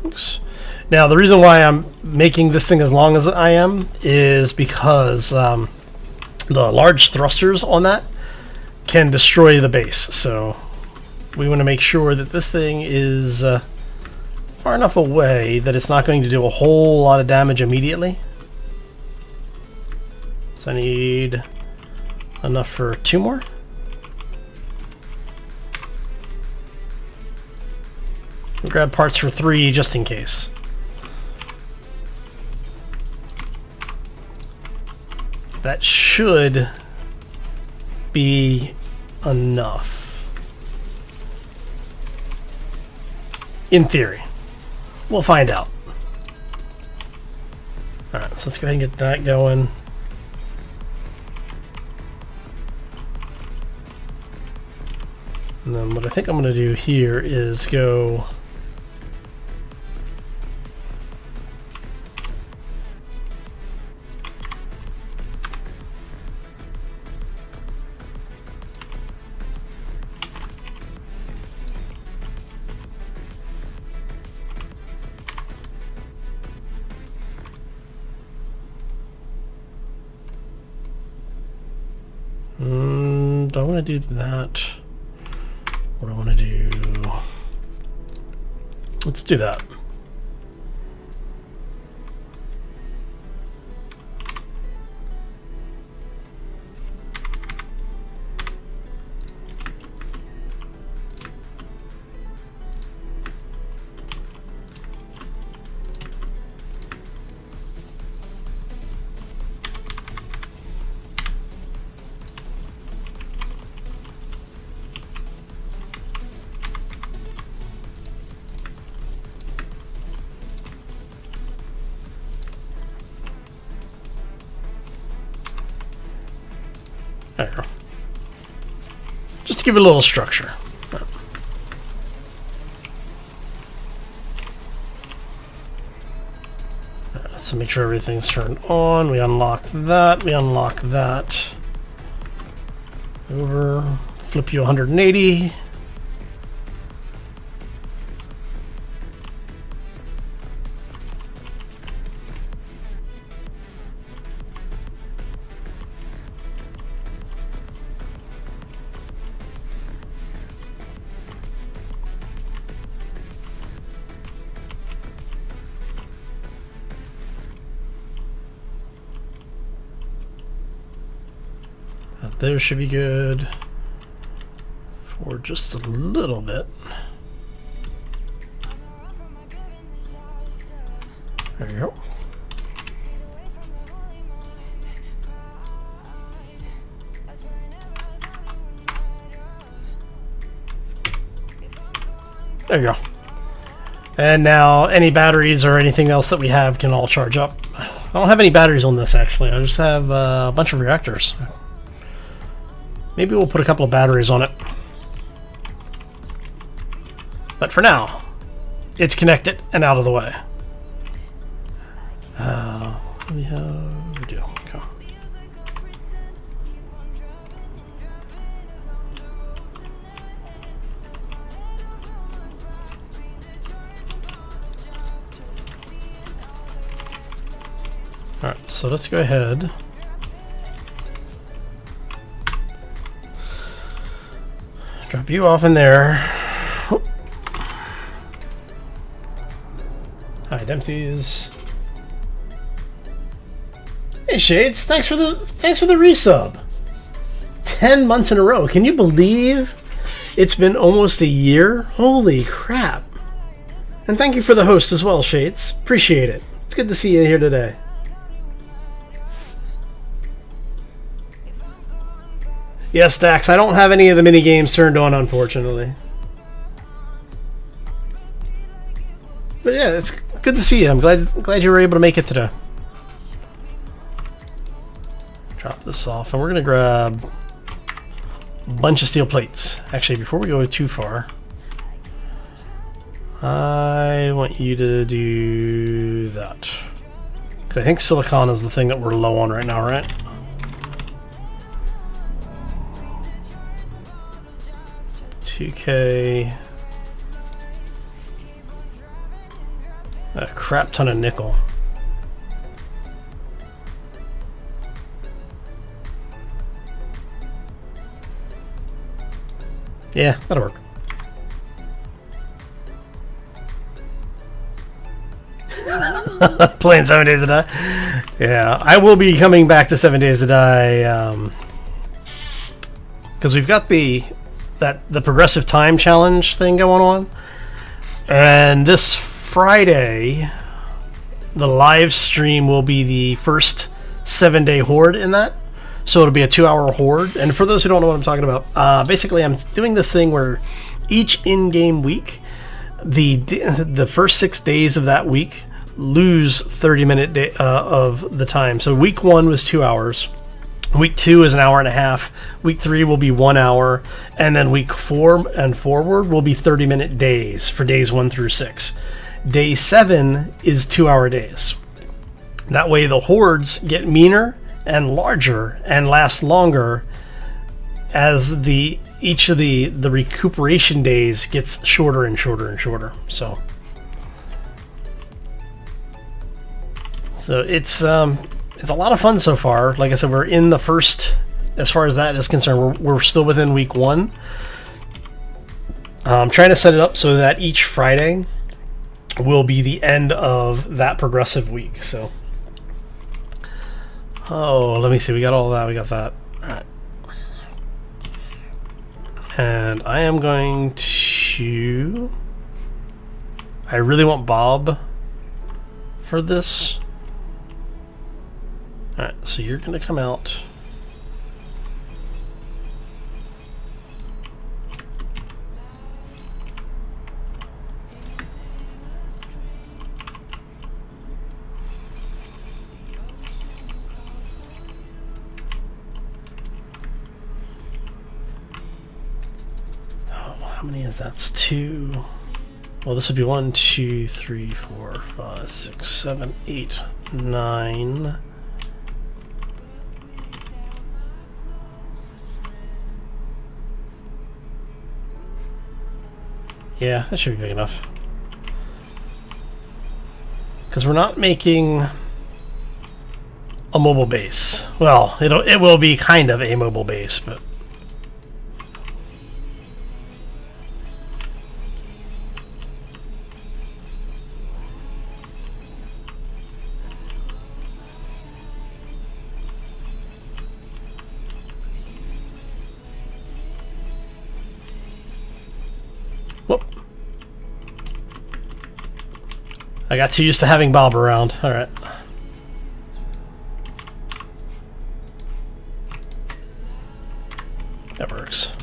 Oops. Now, the reason why I'm making this thing as long as I am is because the large thrusters on that can destroy the base. So we want to make sure that this thing is far enough away that it's not going to do a whole lot of damage immediately. So I need enough for 2 more. We'll grab parts for 3 just in case. That should be enough. In theory. We'll find out. Alright, so let's go ahead and get that going. And then what I think I'm going to do here is go... do I want to do that? What do I want to do? Let's do that. There you go. Just to give it a little structure. So make sure everything's turned on. We unlock that. We unlock that. Over. Flip you 180. There should be good for just a little bit. There you go. There you go. And now any batteries or anything else that we have can all charge up. I don't have any batteries on this actually. I just have a bunch of reactors. Maybe we'll put a couple of batteries on it. But for now, it's connected and out of the way. What do we have? We do. Okay. Alright, so let's go ahead. Drop you off in there. Hi, Dempsey's. Hey Shades, thanks for the resub. 10 months in a row. Can you believe It's been almost a year. Holy crap. And thank you for the host as well, Shades. Appreciate it. It's good to see you here today. Yes, Dax, I don't have any of the mini games turned on, unfortunately. But yeah, it's good to see you. I'm glad you were able to make it today. Drop this off, and we're gonna grab a bunch of steel plates. Actually, before we go too far, I want you to do that. 'Cause I think silicon is the thing that we're low on right now, right? $2K. A crap ton of nickel. Yeah, that'll work. Playing 7 Days to Die. Yeah, I will be coming back to 7 Days to Die because we've got the progressive time challenge thing going on, and this Friday the live stream will be the first 7-day horde in that. So it'll be a 2-hour horde. And for those who don't know what I'm talking about, basically I'm doing this thing where each in-game week, the first 6 days of that week lose 30-minute of the time. So week 1 was 2 hours. Week 2 is an hour and a half. Week 3 will be 1 hour. And then week 4 and forward will be 30-minute days for days 1 through 6. Day 7 is 2-hour days. That way the hordes get meaner and larger and last longer as each of the recuperation days gets shorter and shorter and shorter. So it's a lot of fun so far. Like I said, we're in the first, as far as that is concerned, we're still within week 1. I'm trying to set it up so that each Friday will be the end of that progressive week. So let me see. We got all that. We got that. All right. And I am going to... I really want Bob for this. All right. So you're going to come out. How many is that? That's 2. Well, this would be 1, 2, 3, 4, 5, 6, 7, 8, 9. Yeah, that should be big enough. Because we're not making a mobile base. Well, it will be kind of a mobile base, but whoop. I got too used to having Bob around. All right. That works.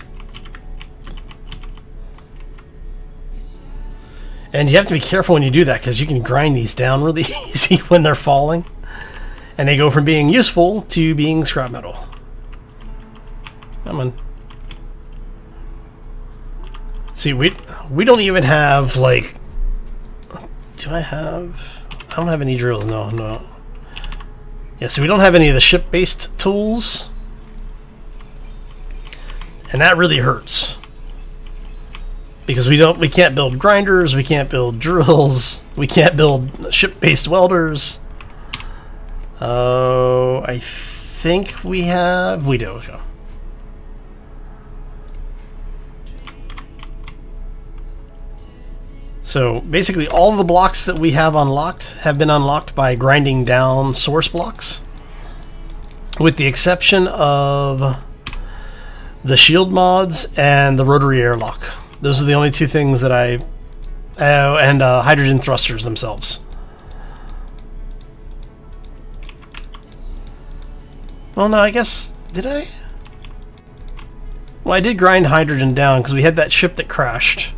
And you have to be careful when you do that because you can grind these down really easy when they're falling. And they go from being useful to being scrap metal. Come on. See, we don't even have, like... Do I have... I don't have any drills. No. Yeah, so we don't have any of the ship-based tools. And that really hurts. Because we can't build grinders, we can't build drills, we can't build ship-based welders. Oh, I think we have... We do, okay. So basically all of the blocks that we have unlocked have been unlocked by grinding down source blocks. With the exception of the shield mods, and the rotary airlock. Those are the only two things that I... and hydrogen thrusters themselves. Well, no, I guess... Did I? Well, I did grind hydrogen down because we had that ship that crashed.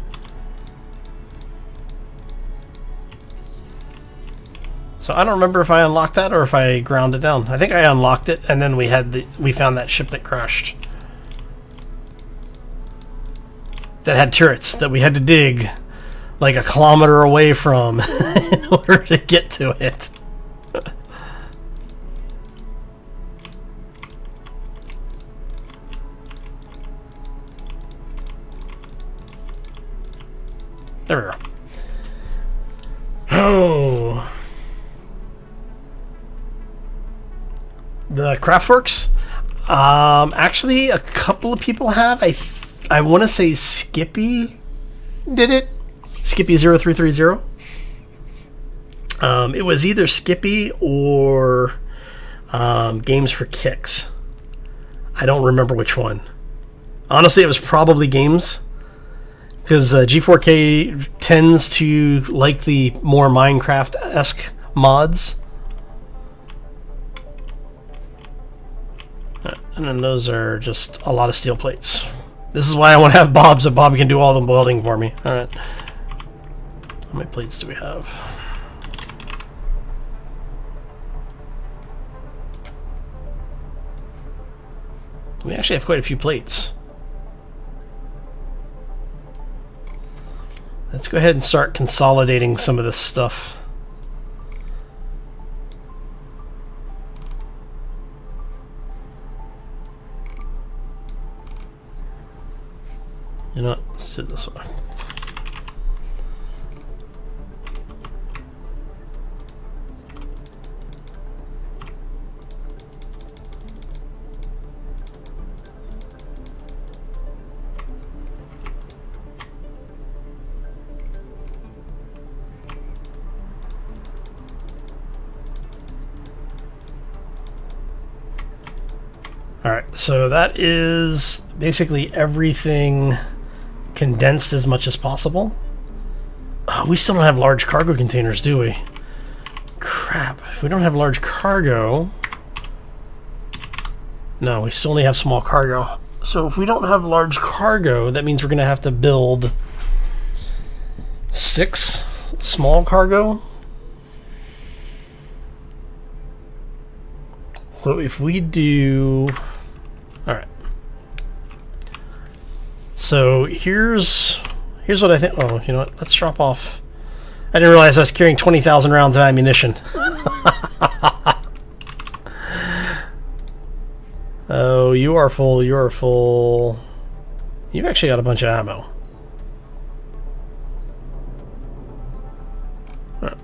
So I don't remember if I unlocked that or if I ground it down. I think I unlocked it, and then we found that ship that crashed. That had turrets that we had to dig like a kilometer away from in order to get to it. There we go. Oh. The Craftworks? Actually, a couple of people have. I want to say Skippy did it. Skippy0330. It was either Skippy or Games for Kicks. I don't remember which one. Honestly, it was probably Games. Because G4K tends to like the more Minecraft-esque mods. And then those are just a lot of steel plates. This is why I want to have Bob, so Bob can do all the welding for me. Alright. How many plates do we have? We actually have quite a few plates. Let's go ahead and start consolidating some of this stuff. You know what? Let's do it this way. Alright, so that is basically everything condensed as much as possible. Oh, we still don't have large cargo containers, do we? Crap. If we don't have large cargo... No, we still only have small cargo. So if we don't have large cargo, that means we're going to have to build 6 small cargo. So if we do... Alright. So here's what I think... Oh, you know what? Let's drop off... I didn't realize I was carrying 20,000 rounds of ammunition. Oh, you are full, you are full. You've actually got a bunch of ammo. Right.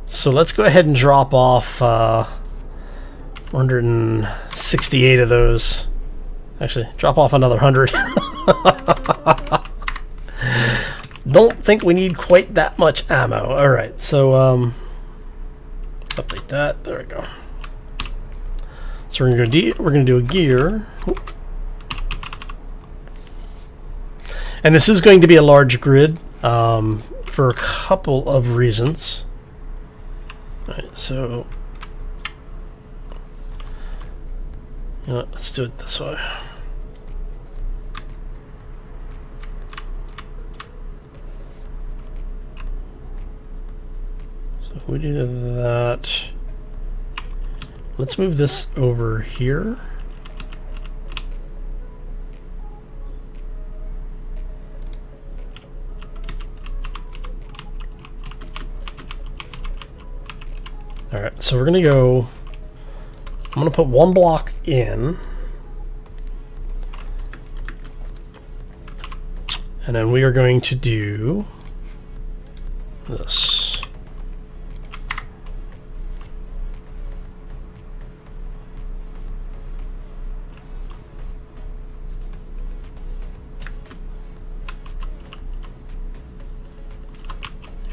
So let's go ahead and drop off 168 of those. Actually, drop off another 100. Don't think we need quite that much ammo. Alright, so update that. There we go. So we're gonna do a gear. Oop. And this is going to be a large grid for a couple of reasons. Alright, so you know what, let's do it this way. So if we do that, let's move this over here. Alright, so we're gonna go, I'm gonna put one block in, and then we are going to do this.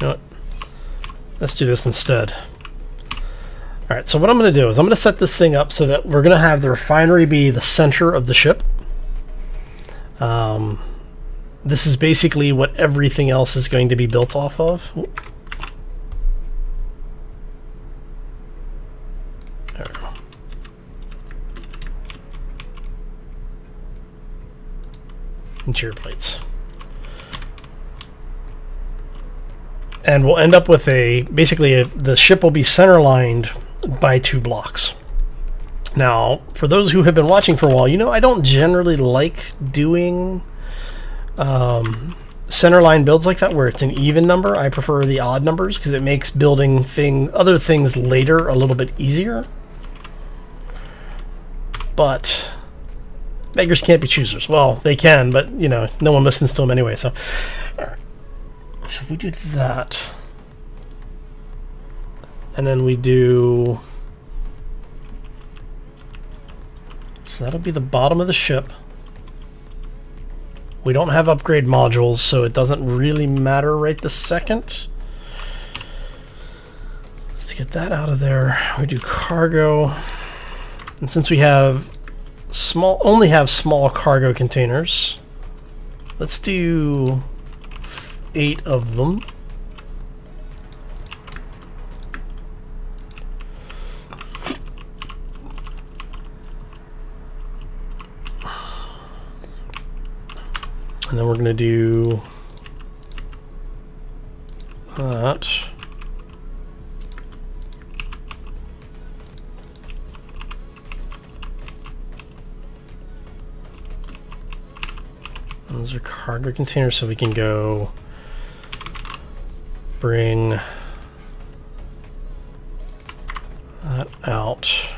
You know what? Let's do this instead. Alright, so what I'm going to do is I'm going to set this thing up so that we're going to have the refinery be the center of the ship. This is basically what everything else is going to be built off of. There we go. Interior plates. And we'll end up with the ship will be center lined by 2 blocks. Now, for those who have been watching for a while, you know I don't generally like doing center line builds like that where it's an even number. I prefer the odd numbers because it makes building other things later a little bit easier. But beggars can't be choosers. Well, they can, but you know, no one listens to them anyway. So, all right. So we do that, and then we do. So that'll be the bottom of the ship. We don't have upgrade modules, so it doesn't really matter right this second. Let's get that out of there. We do cargo, and since we have only have small cargo containers, let's do 8 of them. And then we're going to do that. And those are cargo containers, so we can go bring that out.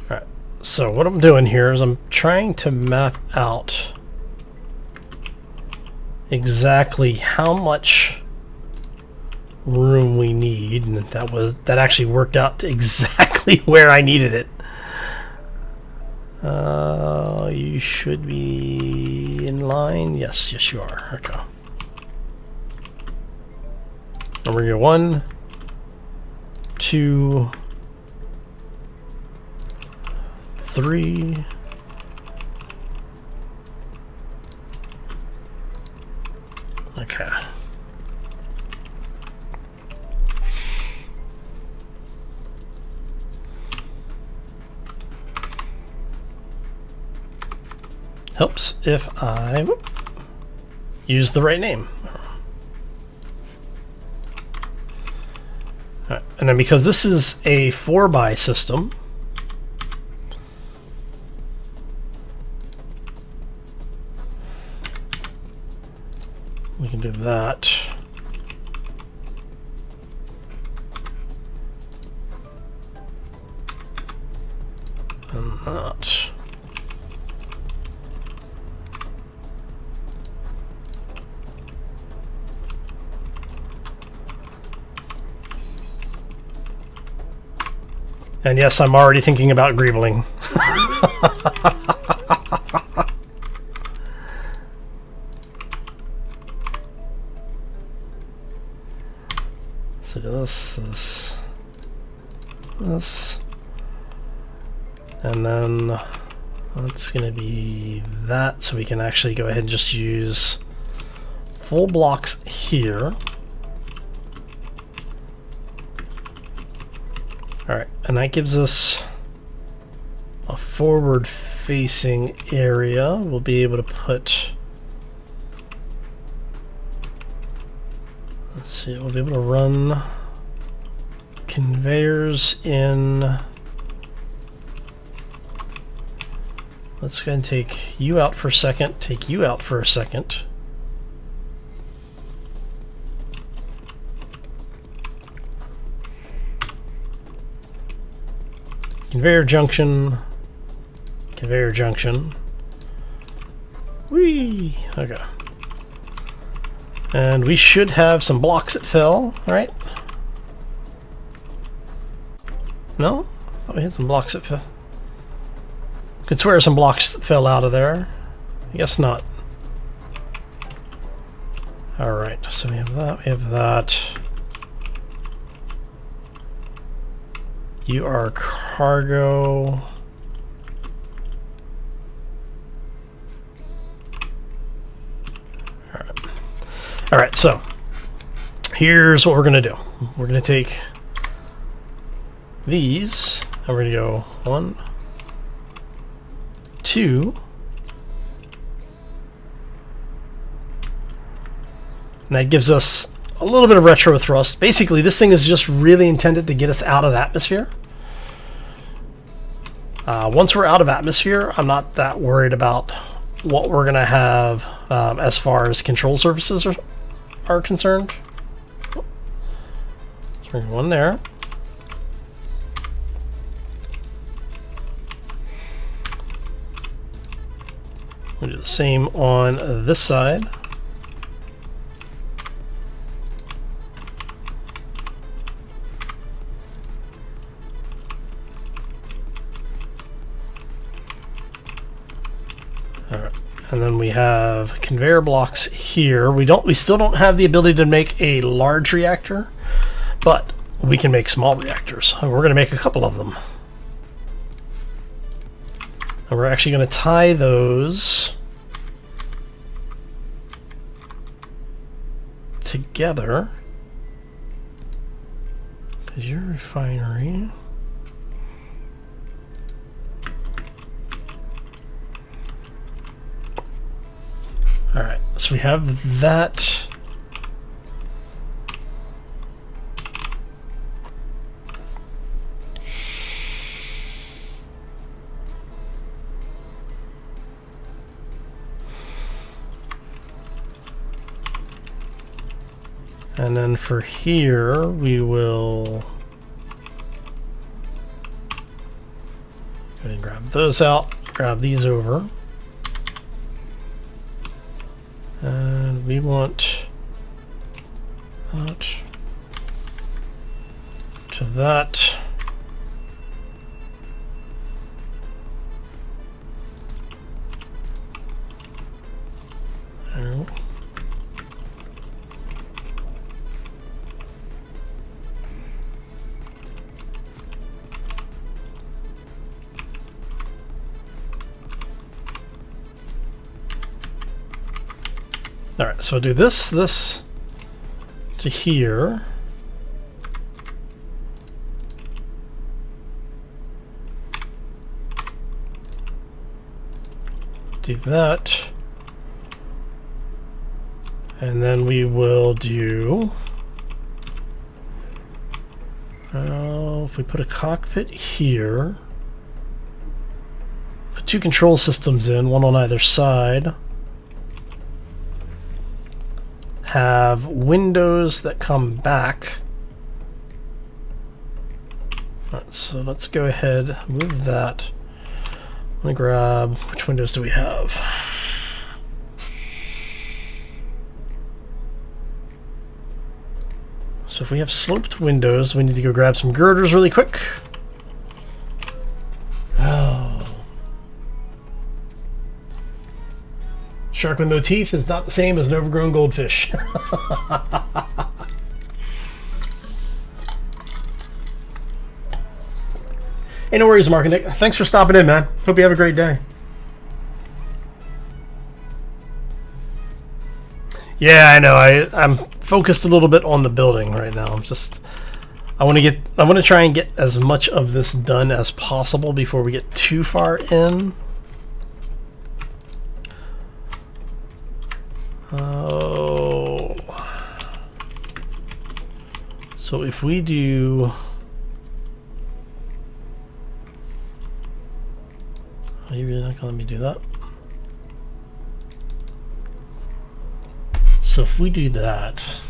All right, so what I'm doing here is I'm trying to map out exactly how much room we need, and that actually worked out to exactly where I needed it. You should be in line. Yes, you are. Okay. And we're going 1, 2, 3. Okay. Helps if I use the right name. All right. And then because this is a 4x system, we can do that. And that. And yes, I'm already thinking about greebling. So this, and then that's going to be that, so we can actually go ahead and just use full blocks here. Alright, and that gives us a forward-facing area. We'll be able to put... Let's see, we'll be able to run conveyors in... Let's go ahead and take you out for a second, take you out for a second. Conveyor junction, conveyor junction. Whee! Okay. And we should have some blocks that fell, right? No? I thought we had some blocks that fell. Could swear some blocks fell out of there. I guess not. Alright, so we have that, we have that. You are cargo. Alright, so here's what we're going to do. We're going to take these, and we're going to go 1, 2, and that gives us a little bit of retro thrust. Basically, this thing is just really intended to get us out of atmosphere. Once we're out of atmosphere, I'm not that worried about what we're going to have as far as control surfaces are concerned. Let's bring one there. We'll do the same on this side. And then we have conveyor blocks here. We still don't have the ability to make a large reactor, but we can make small reactors. And we're going to make a couple of them. And we're actually going to tie those together. Because your refinery. Alright, so we have that. And then for here, we will go ahead and grab those out, grab these over. And we want that to that. There. Alright, so I'll do this to here. Do that. And then we will do... if we put a cockpit here, put 2 control systems in, one on either side. Have windows that come back. Alright, so let's go ahead, move that. Let me grab, which windows do we have? So if we have sloped windows, we need to go grab some girders really quick. Oh. Shark with no teeth is not the same as an overgrown goldfish. Hey, no worries, Mark and Nick. Thanks for stopping in, man. Hope you have a great day. Yeah, I know. I'm focused a little bit on the building right now. I want to try and get as much of this done as possible before we get too far in. Oh. So if we do... Are you really not going to let me do that? So if we do that...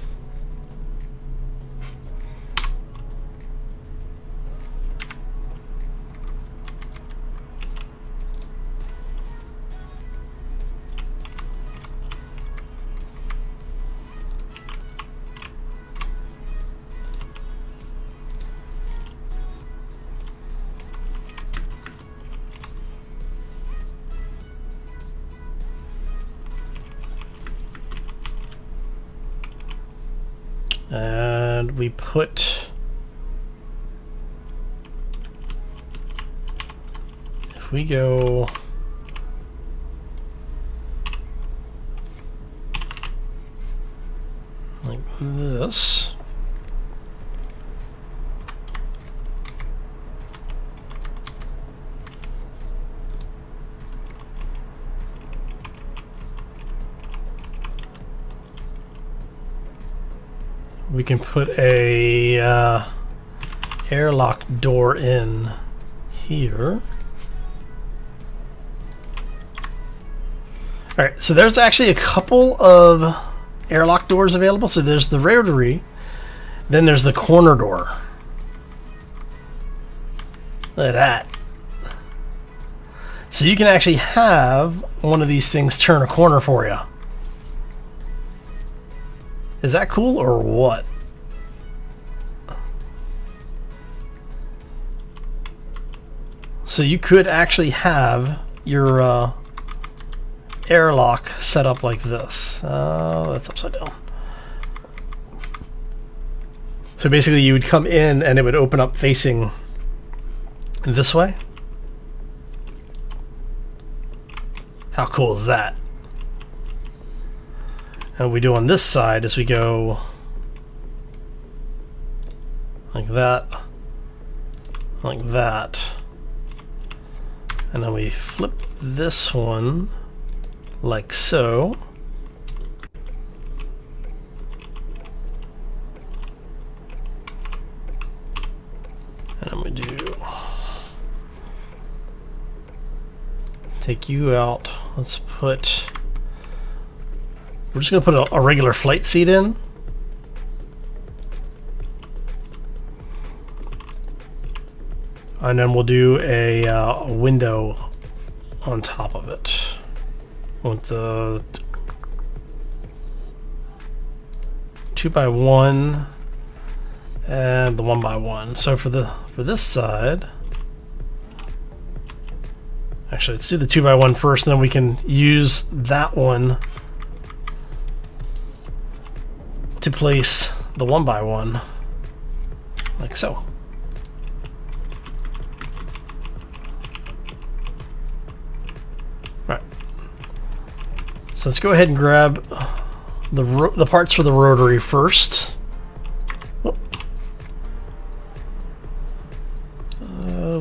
could we put... If we go... like this... we can put a airlock door in here. Alright, so there's actually a couple of airlock doors available. So there's the rotary, then there's the corner door. Look at that. So you can actually have one of these things turn a corner for you. Is that cool or what? So you could actually have your airlock set up like this. That's upside down. So basically you would come in and it would open up facing this way. How cool is that? And what we do on this side is we go like that, like that. And then we flip this one like so. And then we do take you out. Let's put, we're just going to put a regular flight seat in. And then we'll do a window on top of it. Want the 2x1 and the 1x1. So for this side, actually let's do the 2x1 first, and then we can use that one to place the 1x1 like so. Right. So let's go ahead and grab the parts for the rotary first.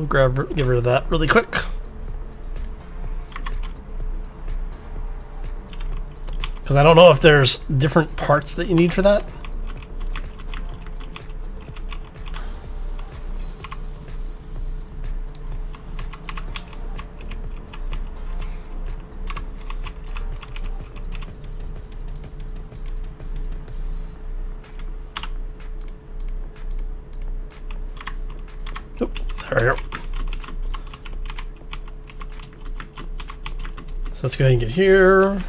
Get rid of that really quick. Because I don't know if there's different parts that you need for that. Oop, there we go. So let's go ahead and get here.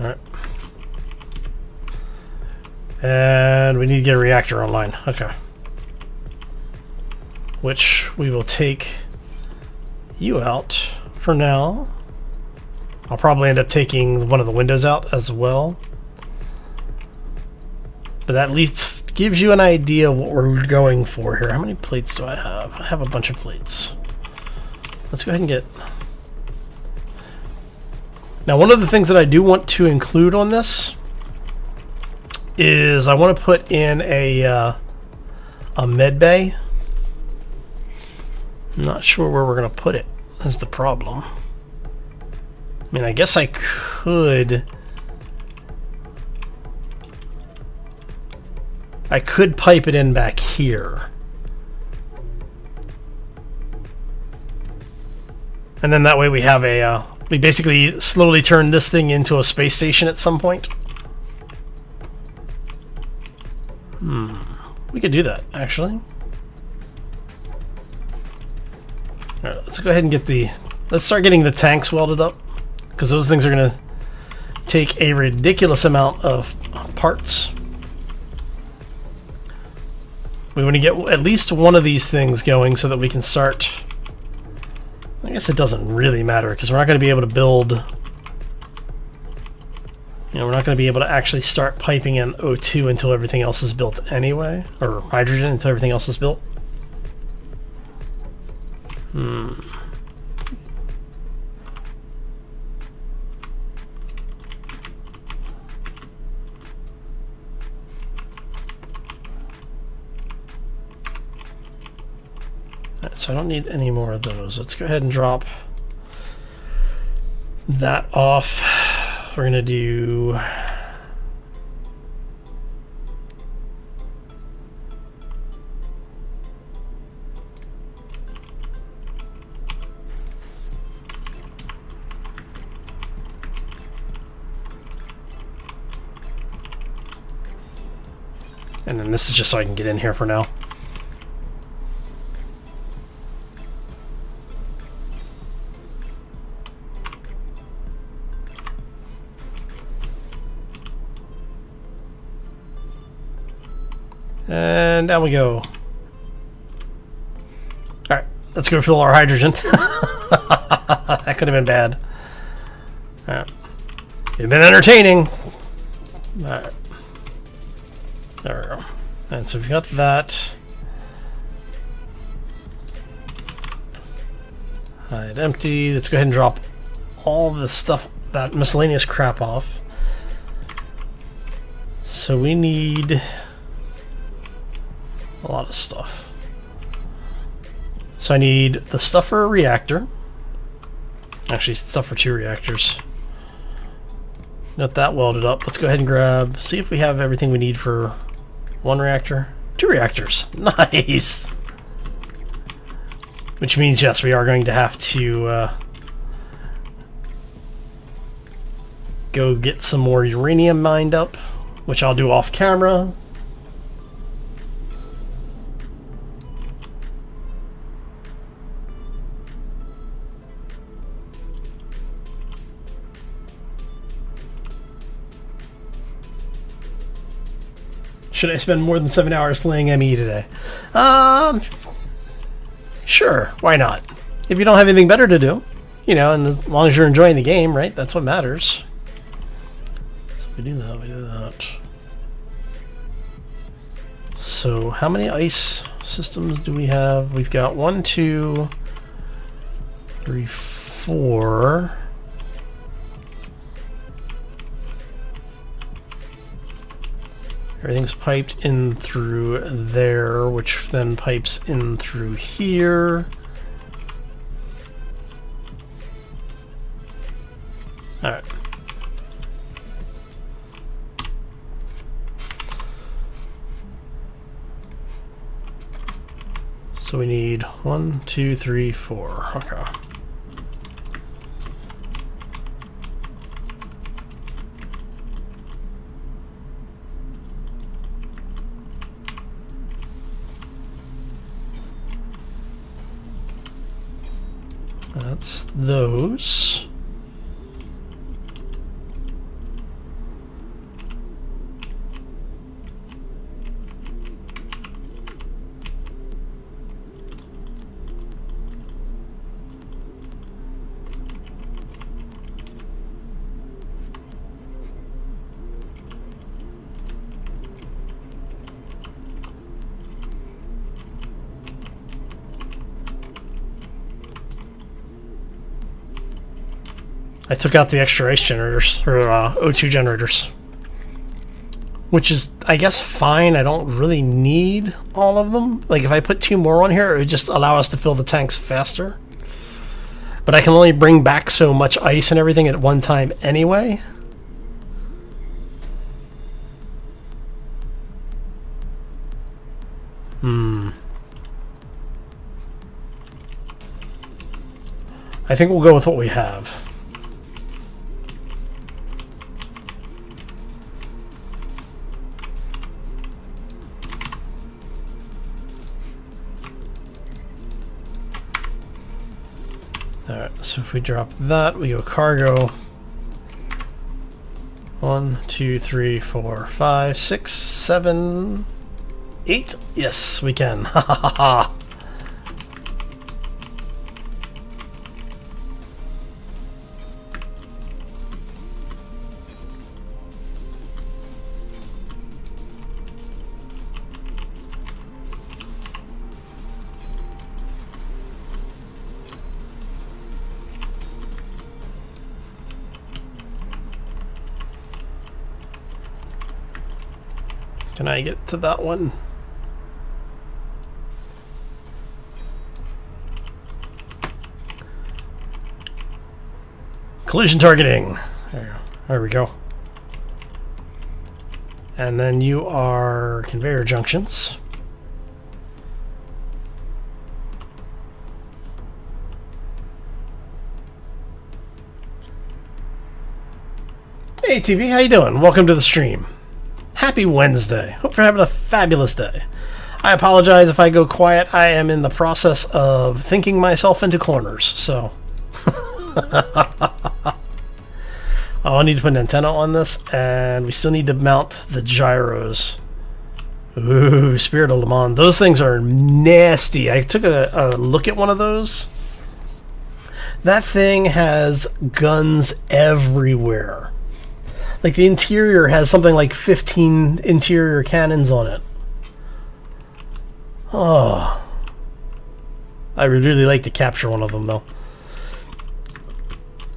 Alright. And we need to get a reactor online. Okay. Which we will take you out for now. I'll probably end up taking one of the windows out as well. But that at least gives you an idea what we're going for here. How many plates do I have? I have a bunch of plates. Let's go ahead and get... Now, one of the things that I do want to include on this is I want to put in a med bay. I'm not sure where we're going to put it. That's the problem. I mean, I guess I could pipe it in back here. And then that way we have a, we basically slowly turn this thing into a space station at some point. We could do that, actually. All right, let's go ahead and get let's start getting the tanks welded up, because those things are going to take a ridiculous amount of parts. We want to get at least one of these things going so that we can start I guess it doesn't really matter because we're not going to be able to build. We're not going to be able to actually start piping in O2 until everything else is built anyway, or hydrogen until everything else is built. Alright, so I don't need any more of those. Let's go ahead and drop that off. We're going to do... And then this is just so I can get in here for now. And down we go. Alright, let's go fill our hydrogen. That could have been bad. Alright. It's been entertaining. Alright. There we go. And so we've got that. Hide empty. Let's go ahead and drop all the stuff, that miscellaneous crap off. So we need a lot of stuff. So I need the stuff for a reactor. Actually, stuff for 2 reactors. Not that welded up. Let's go ahead and grab, see if we have everything we need for 1 reactor. 2 reactors. Nice! Which means, yes, we are going to have to go get some more uranium mined up, which I'll do off camera. Should I spend more than 7 hours playing ME today? Sure, why not? If you don't have anything better to do, and as long as you're enjoying the game, right? That's what matters. So we do that, we do that. So how many ice systems do we have? We've got 1, 2, 3, 4. Everything's piped in through there, which then pipes in through here. Alright. So we need 1, 2, 3, 4. Okay. That's those. I took out the extra ice generators, or O2 generators. Which is, I guess, fine. I don't really need all of them. Like, if I put 2 more on here, it would just allow us to fill the tanks faster. But I can only bring back so much ice and everything at one time anyway. I think we'll go with what we have. Alright, so if we drop that, we go cargo. 1, 2, 3, 4, 5, 6, 7, 8. Yes, we can. Ha ha ha ha. Can I get to that one? Collision targeting. There we go. And then you are conveyor junctions. Hey TV, how you doing? Welcome to the stream. Happy Wednesday. Hope you're having a fabulous day. I apologize if I go quiet. I am in the process of thinking myself into corners, so... Oh, I need to put an antenna on this, and we still need to mount the gyros. Ooh, Spirit of Le Mans. Those things are nasty. I took a look at one of those. That thing has guns everywhere. Like, the interior has something like 15 interior cannons on it. Oh. I would really like to capture one of them, though.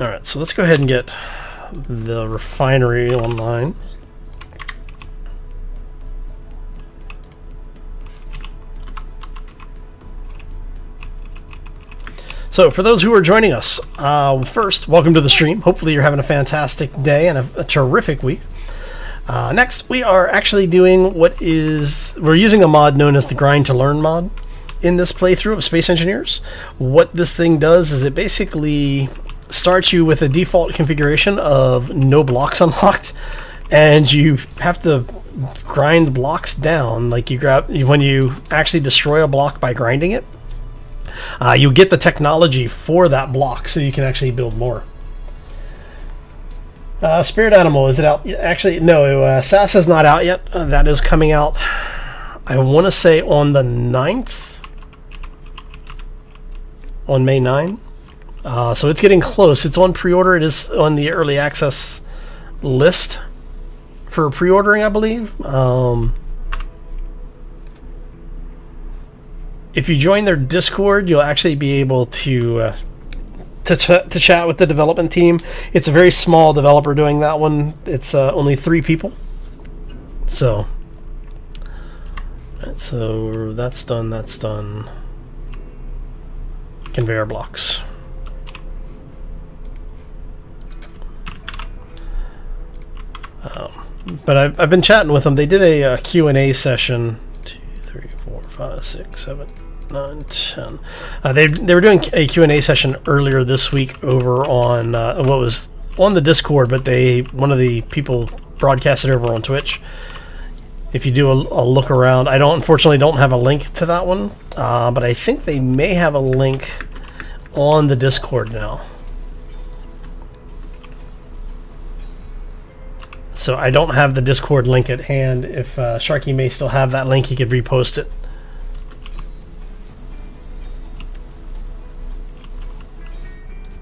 Alright, so let's go ahead and get the refinery online. So, for those who are joining us, first, welcome to the stream. Hopefully you're having a fantastic day and a terrific week. Next, we are actually doing we're using a mod known as the Grind to Learn mod in this playthrough of Space Engineers. What this thing does is it basically starts you with a default configuration of no blocks unlocked, and you have to grind blocks down. Like when you actually destroy a block by grinding it, you get the technology for that block so you can actually build more. Spirit Animal, is it out? Actually, no, SAS is not out yet. That is coming out, I want to say, on the 9th, on May 9. So it's getting close. It's on pre-order. It is on the early access list for pre-ordering, I believe. If you join their Discord, you'll actually be able to chat with the development team. It's a very small developer doing that one. It's only 3 people. So that's done. That's done. Conveyor blocks. But I've been chatting with them. They did a Q&A session. 2, 3, 4, 5, 6, 7, 9, 10. They were doing a Q&A session earlier this week over on what was on the Discord, but one of the people broadcasted over on Twitch. If you do a look around, I unfortunately don't have a link to that one, but I think they may have a link on the Discord now. So I don't have the Discord link at hand. If Sharky may still have that link, he could repost it.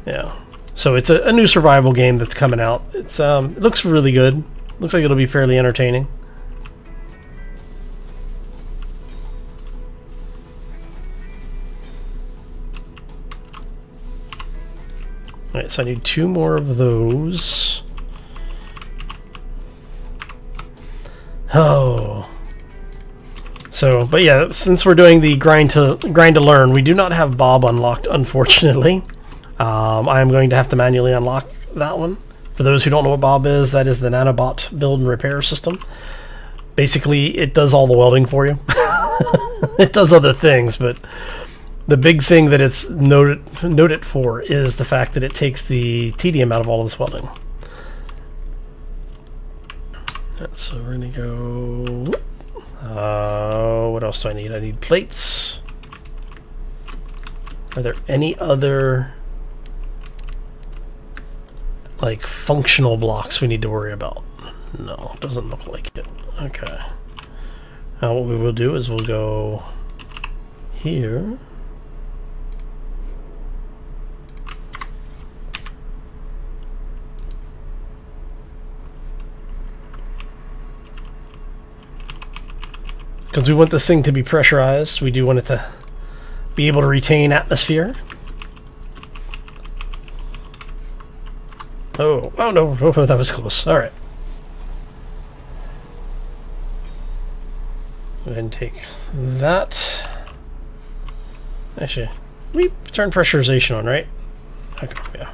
Yeah. So it's a new survival game that's coming out. It looks really good. Looks like it'll be fairly entertaining. Alright, so I need 2 more of those. Oh. So, but yeah, since we're doing the grind to learn, we do not have Bob unlocked, unfortunately. I am going to have to manually unlock that one. For those who don't know what Bob is, that is the nanobot build and repair system. Basically, it does all the welding for you. It does other things, but the big thing that it's noted for is the fact that it takes the tedium out of all of this welding. So we're going to go... what else do I need? I need plates. Are there any other like functional blocks we need to worry about? No, doesn't look like it. Okay. Now what we will do is we'll go here. Because we want this thing to be pressurized, we do want it to be able to retain atmosphere. Oh no, that was close. All right. Go ahead and take that. Actually, we turn pressurization on, right? Okay, yeah.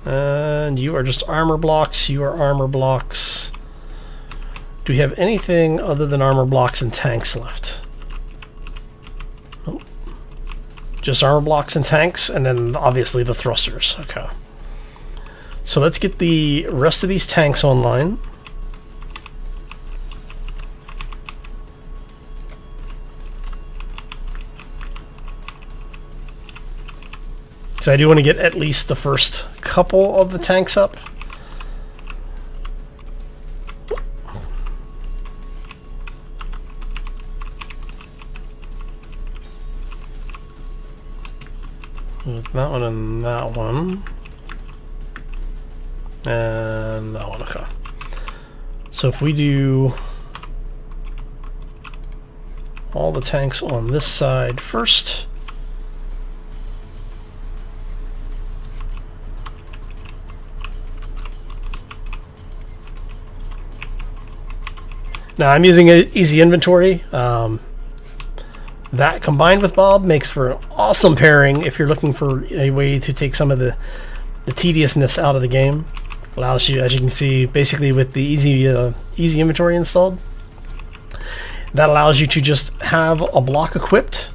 And you are just armor blocks. You are armor blocks. Do we have anything other than armor blocks and tanks left? Nope. Just armor blocks and tanks, and then obviously the thrusters. Okay. So let's get the rest of these tanks online. Because I do want to get at least the first couple of the tanks up. That one and that one. And that one, okay. So if we do all the tanks on this side first. Now I'm using easy inventory. That combined with Bob makes for an awesome pairing if you're looking for a way to take some of the tediousness out of the game. Allows you, as you can see, basically with the easy inventory installed, that allows you to just have a block equipped.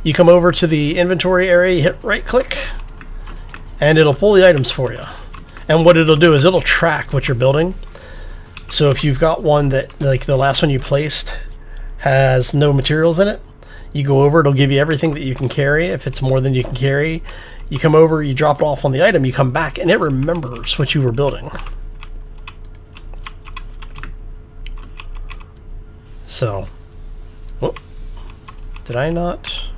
You come over to the inventory area, you hit right click, and it'll pull the items for you. And what it'll do is it'll track what you're building. So if you've got one that, like the last one you placed, has no materials in it, you go over, it'll give you everything that you can carry. If it's more than you can carry, you come over, you drop it off on the item, you come back, and it remembers what you were building. So, whoop, did I not?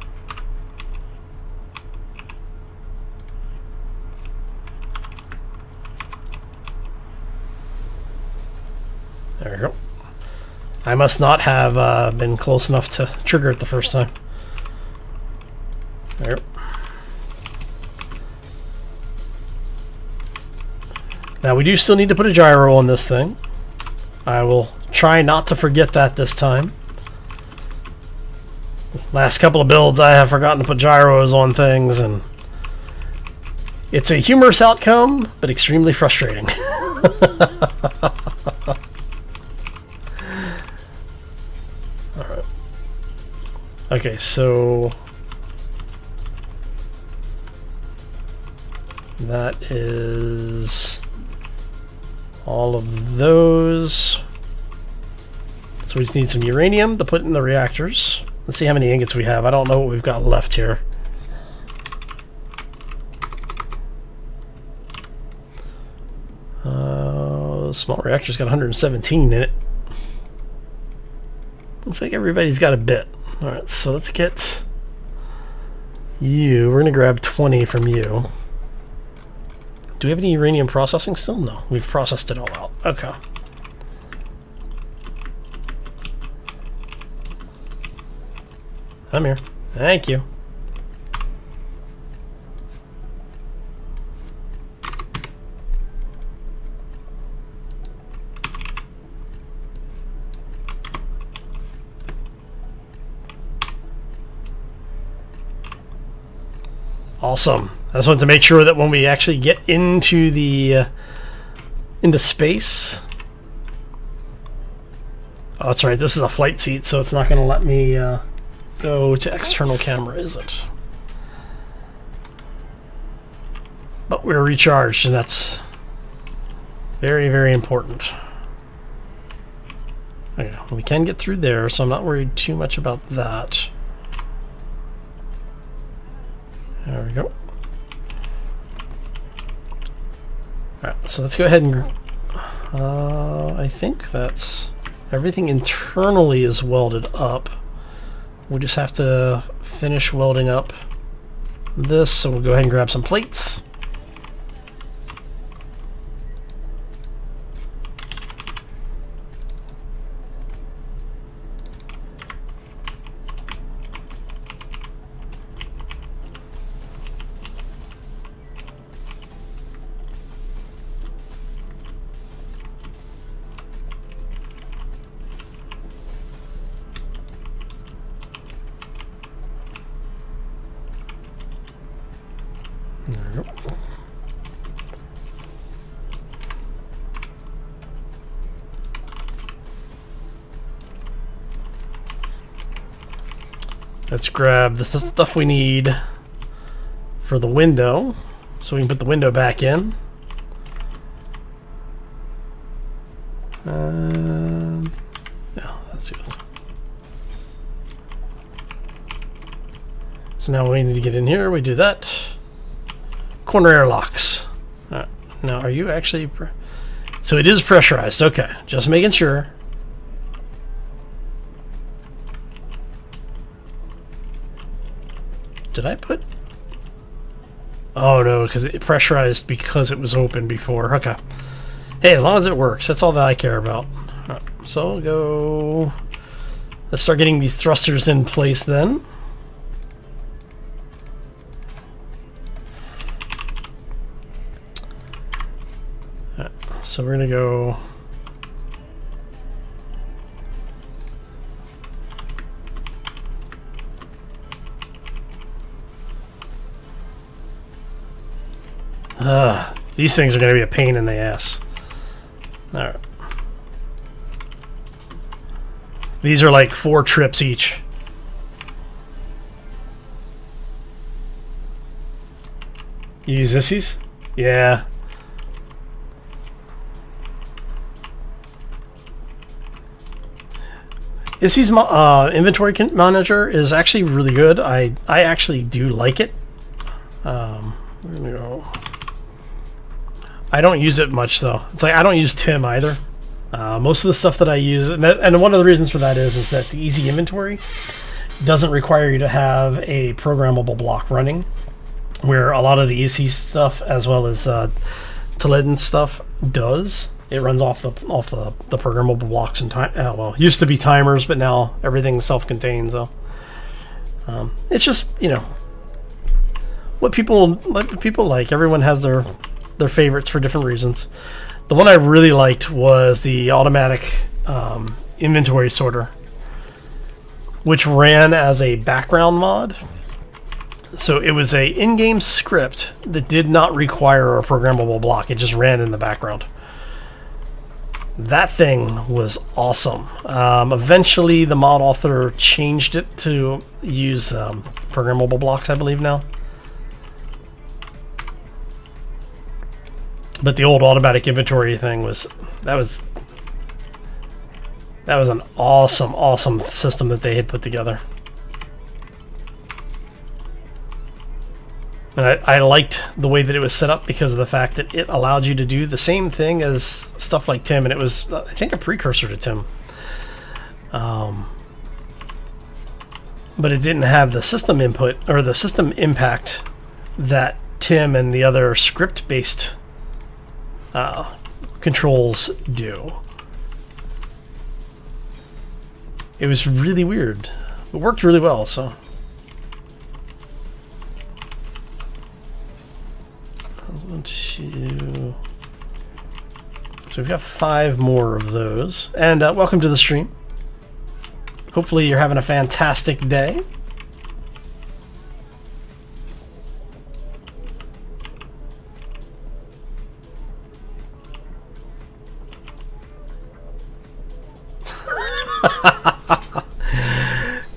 There we go. I must not have been close enough to trigger it the first time. There. Now we do still need to put a gyro on this thing. I will try not to forget that this time. Last couple of builds I have forgotten to put gyros on things, and it's a humorous outcome, but extremely frustrating. Alright. Okay, so that is all of those. So we just need some uranium to put in the reactors. Let's see how many ingots we have. I don't know what we've got left here. Small reactor's got 117 in it. Looks like everybody's got a bit. Alright, so let's get you. We're going to grab 20 from you. Do we have any uranium processing still? No, we've processed it all out. Okay. I'm here. Thank you. Awesome. I just wanted to make sure that when we actually get into the into space. Oh, that's right. This is a flight seat, so it's not going to let me go to external camera, is it? But we're recharged, and that's very, very important. Okay, we can get through there, so I'm not worried too much about that. There we go. Alright, so let's go ahead and... I think that's... everything internally is welded up. We just have to finish welding up this, so we'll go ahead and grab some plates. Let's grab the stuff we need for the window, so we can put the window back in. Yeah, that's good. So now we need to get in here. We do that. Corner airlocks. Now, are you actually... So it is pressurized. Okay, just making sure. Did I put... Oh, no, because it pressurized because it was open before. Okay. Hey, as long as it works, that's all that I care about. All right, so we'll go... Let's start getting these thrusters in place then. All right, so we're going to go... These things are going to be a pain in the ass. Alright. These are like 4 trips each. You use Issies? Yeah. Issies inventory manager is actually really good. I actually do like it. We're gonna go. I don't use it much though. It's like I don't use Tim either. Most of the stuff that I use, and one of the reasons for that is that the easy inventory doesn't require you to have a programmable block running, where a lot of the easy stuff as well as Toledan stuff does. It runs off the programmable blocks and time. Well, used to be timers, but now everything's self-contained. So it's just what people like. Everyone has their favorites for different reasons. The one I really liked was the automatic inventory sorter, which ran as a background mod. So it was a in-game script that did not require a programmable block. It just ran in the background. That thing was awesome. Eventually, the mod author changed it to use programmable blocks, I believe now. But the old automatic inventory thing was an awesome system that they had put together. And I liked the way that it was set up because of the fact that it allowed you to do the same thing as stuff like Tim, and it was, I think, a precursor to Tim. But it didn't have the system input or the system impact that Tim and the other script-based controls do. It was really weird. It worked really well, so... So we've got 5 more of those. And welcome to the stream. Hopefully you're having a fantastic day.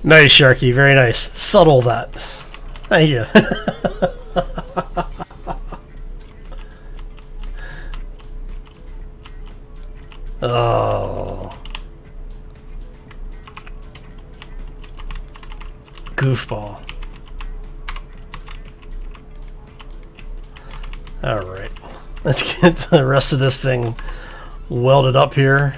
Nice, Sharky. Very nice. Subtle that. Thank you. Oh. Goofball. Alright. Let's get the rest of this thing welded up here.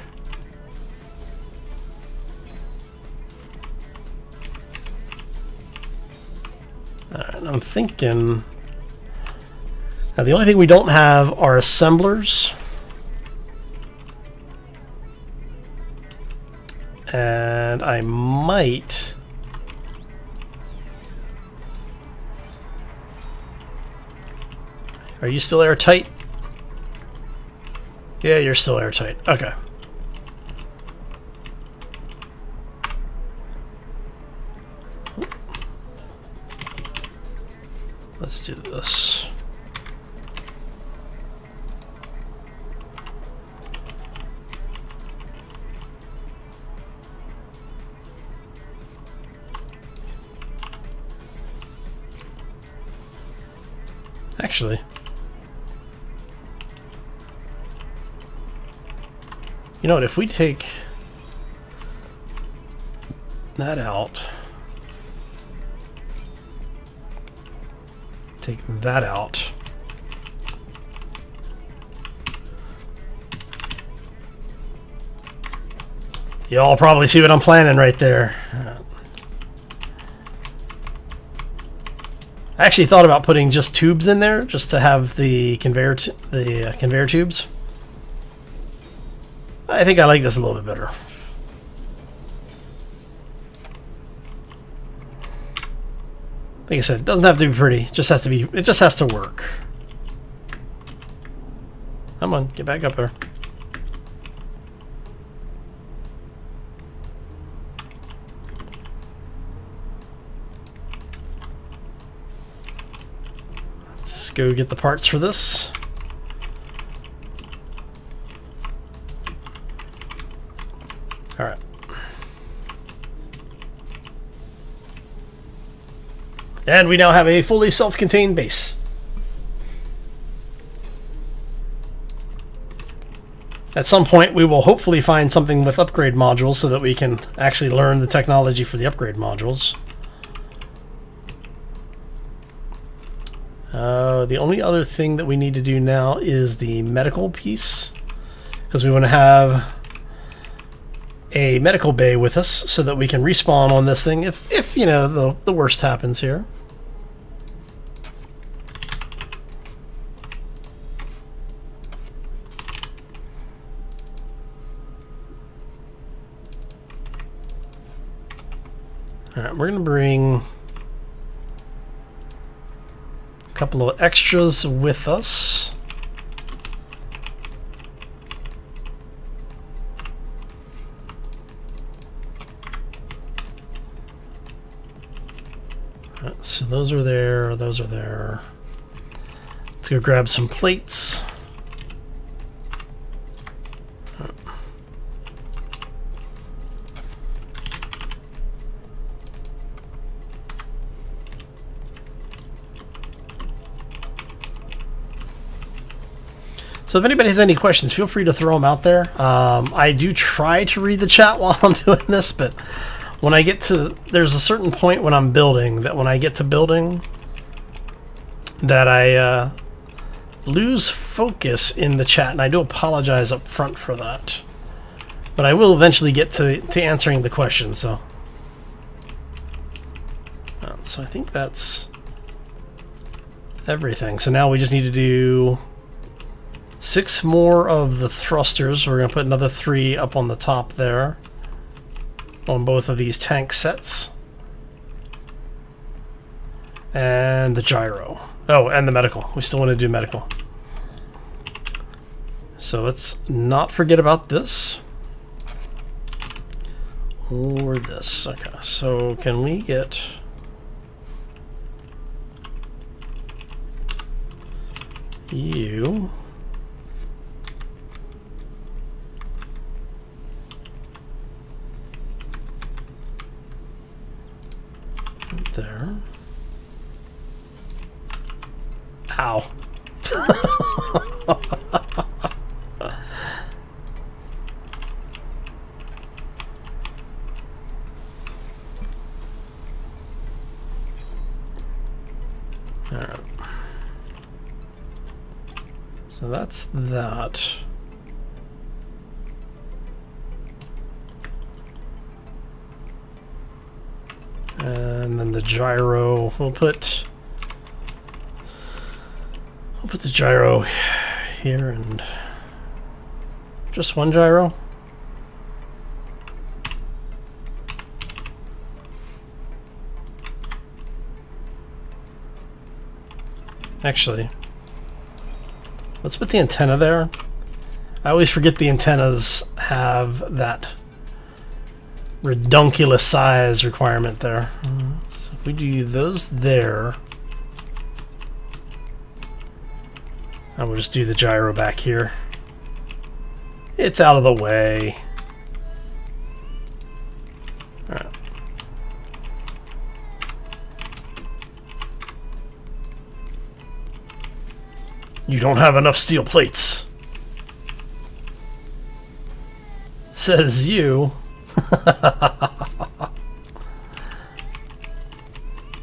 Alright, I'm thinking... Now the only thing we don't have are assemblers. And I might... Are you still airtight? Yeah, you're still airtight. Okay. Let's do this. Actually, you know what, if we take that out, take that out, y'all probably see what I'm planning right there. I actually thought about putting just tubes in there, just to have the conveyor tubes. I think I like this a little bit better. Like I said, it doesn't have to be pretty. It just has to be. It just has to work. Come on, get back up there. Let's go get the parts for this. All right. And we now have a fully self-contained base. At some point, we will hopefully find something with upgrade modules so that we can actually learn the technology for the upgrade modules. The only other thing that we need to do now is the medical piece, because we want to have a medical bay with us so that we can respawn on this thing if you know, the worst happens here. All right, we're going to bring a couple of extras with us. All right, so those are there, those are there. Let's go grab some plates. So if anybody has any questions, feel free to throw them out there. I do try to read the chat while I'm doing this, but when I get to, there's a certain point when I'm building that when I get to building that I lose focus in the chat, and I do apologize up front for that. But I will eventually get to answering the questions. So I think that's everything. So now we just need to do 6 more of the thrusters. We're going to put another 3 up on the top there on both of these tank sets. And the gyro. Oh, and the medical. We still want to do medical. So let's not forget about this. Or this. Okay, so can we get you... there. Ow. Alright. So that's that. And then the gyro, we'll put the gyro here, and just one gyro. Actually, let's put the antenna there. I always forget the antennas have that redunculous size requirement there. So if we do those there, and we'll just do the gyro back here. It's out of the way. All right. You don't have enough steel plates. Says you.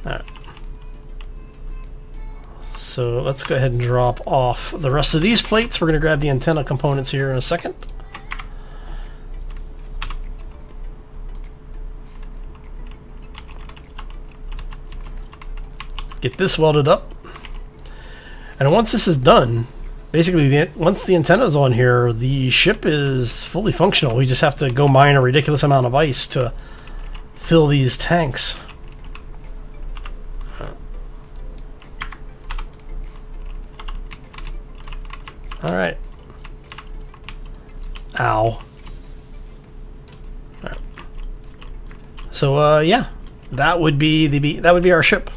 Alright. So let's go ahead and drop off the rest of these plates. We're going to grab the antenna components here in a second. Get this welded up. And once this is done, basically once the antenna is on here, the ship is fully functional. We just have to go mine a ridiculous amount of ice to fill these tanks. All right. Ow. All right. So yeah, that would be our ship.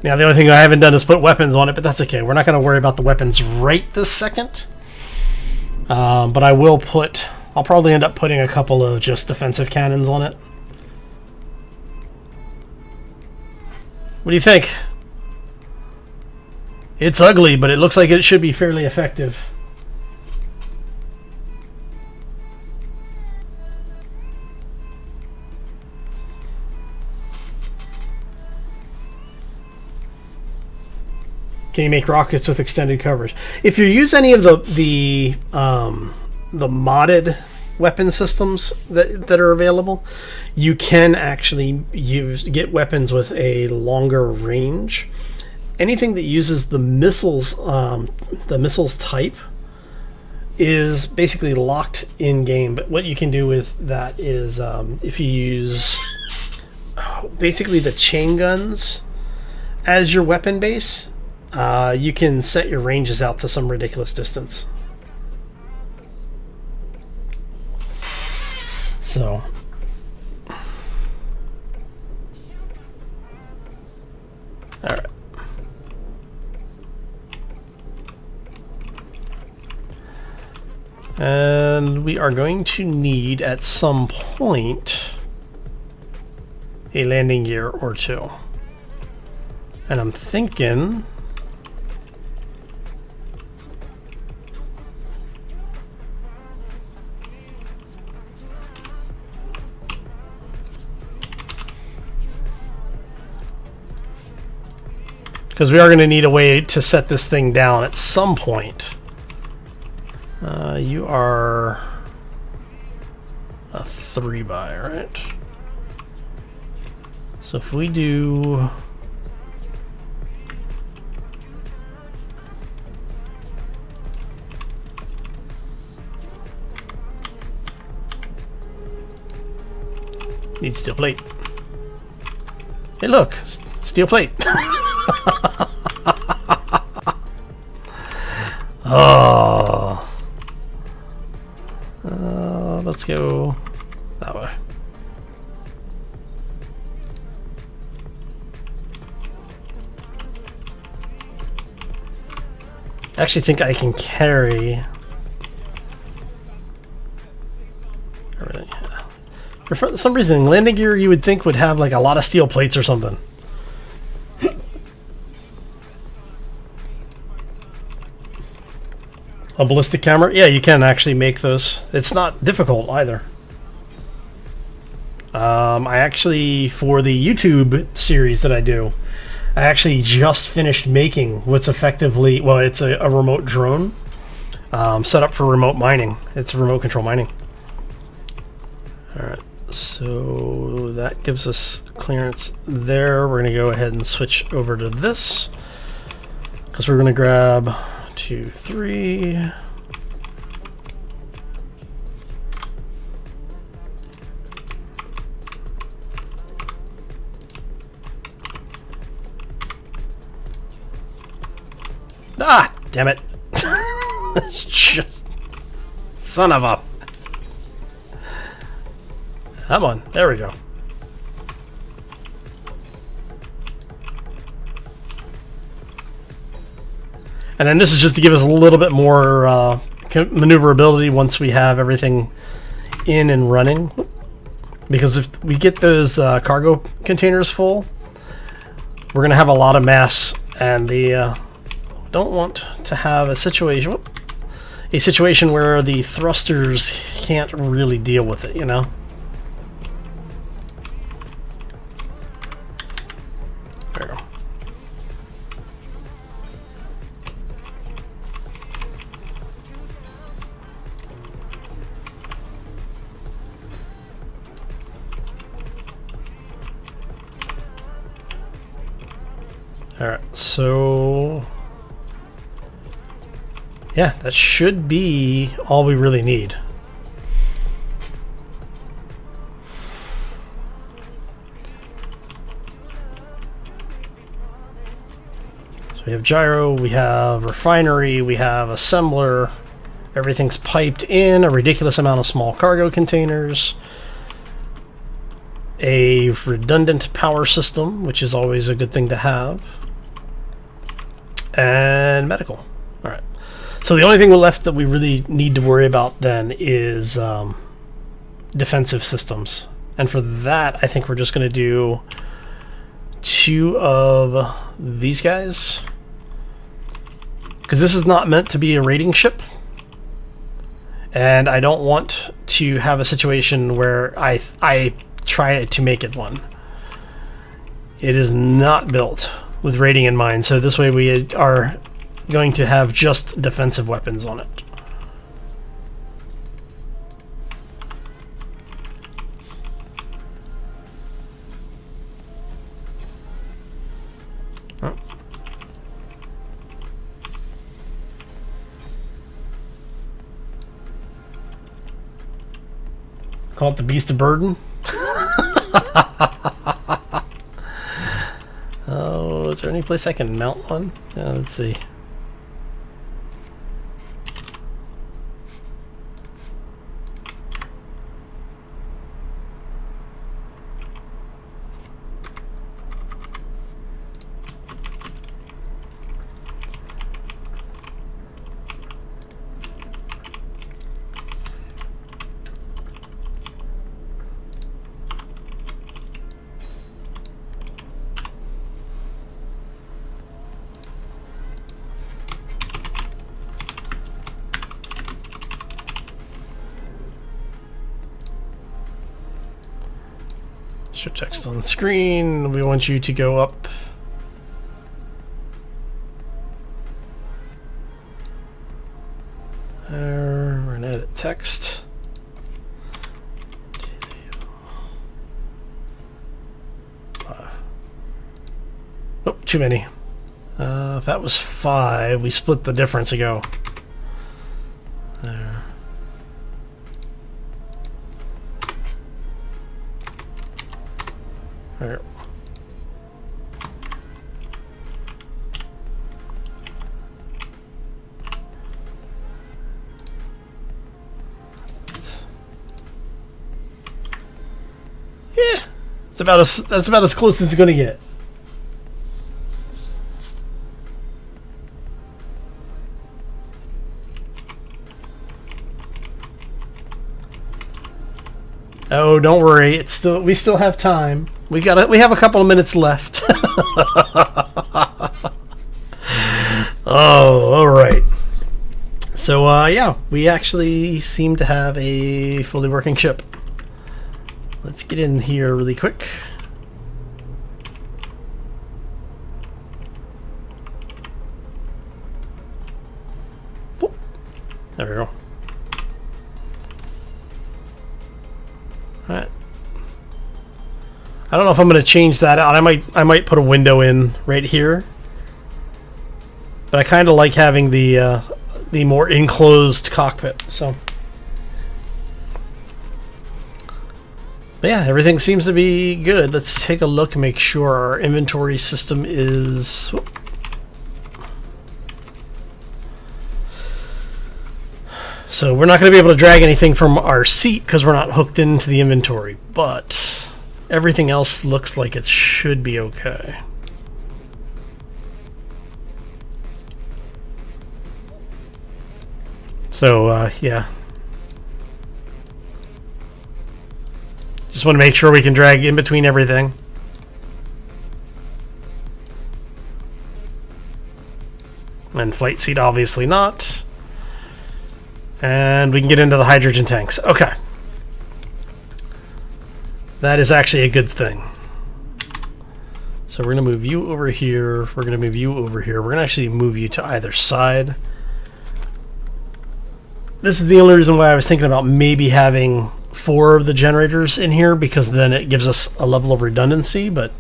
Now the only thing I haven't done is put weapons on it, but that's okay. We're not going to worry about the weapons right this second. But I'll probably end up putting a couple of just defensive cannons on it. What do you think? It's ugly, but it looks like it should be fairly effective. Can you make rockets with extended coverage? If you use any of the modded weapon systems that are available, you can actually get weapons with a longer range. Anything that uses the missiles type is basically locked in game. But what you can do with that is if you use basically the chain guns as your weapon base, you can set your ranges out to some ridiculous distance. So all right. And we are going to need at some point a landing gear or two. And I'm thinking because we are going to need a way to set this thing down at some point. You are a 3x, right? So if we do need steel plate. Hey, look, steel plate. Oh. Let's go that way. I actually think I can carry everything. For some reason, landing gear you would think would have like a lot of steel plates or something. A ballistic camera? Yeah, you can actually make those. It's not difficult either. I actually, for the YouTube series that I do, I actually just finished making what's effectively, well, it's a remote drone set up for remote mining. It's remote control mining. Alright, so that gives us clearance there. We're going to go ahead and switch over to this, because we're going to grab 2, 3. Ah, damn it. It's just son of a. Come on, there we go. And then this is just to give us a little bit more maneuverability once we have everything in and running. Because if we get those cargo containers full, we're going to have a lot of mass, and the don't want to have a situation where the thrusters can't really deal with it, you know? There we go. Alright, so yeah, that should be all we really need. So we have gyro, we have refinery, we have assembler, everything's piped in, a ridiculous amount of small cargo containers, a redundant power system, which is always a good thing to have, and medical. All right. So the only thing left that we really need to worry about then is defensive systems. And for that, I think we're just going to do 2 of these guys. Because this is not meant to be a raiding ship. And I don't want to have a situation where I try to make it one. It is not built with raiding in mind. So this way we are going to have just defensive weapons on it. Oh. Call it the Beast of Burden. Oh, is there any place I can mount one? Let's see. Show text on the screen. We want you to go up. We're going to edit text. Oh, too many. If that was 5, we split the difference ago. There. There. Yeah, that's about as close as it's going to get. Oh, don't worry. We still have time. We have a couple of minutes left. Oh, all right. So, yeah, we actually seem to have a fully working ship. Let's get in here really quick. Boop. There we go. All right. I don't know if I'm going to change that out. I might put a window in right here. But I kind of like having the more enclosed cockpit. So, but yeah, everything seems to be good. Let's take a look and make sure our inventory system is. So we're not going to be able to drag anything from our seat because we're not hooked into the inventory, but everything else looks like it should be okay. So, yeah. Just want to make sure we can drag in between everything. And flight seat, obviously not. And we can get into the hydrogen tanks. Okay. That is actually a good thing. So we're going to move you over here. We're going to move you over here. We're going to actually move you to either side. This is the only reason why I was thinking about maybe having 4 of the generators in here, because then it gives us a level of redundancy, but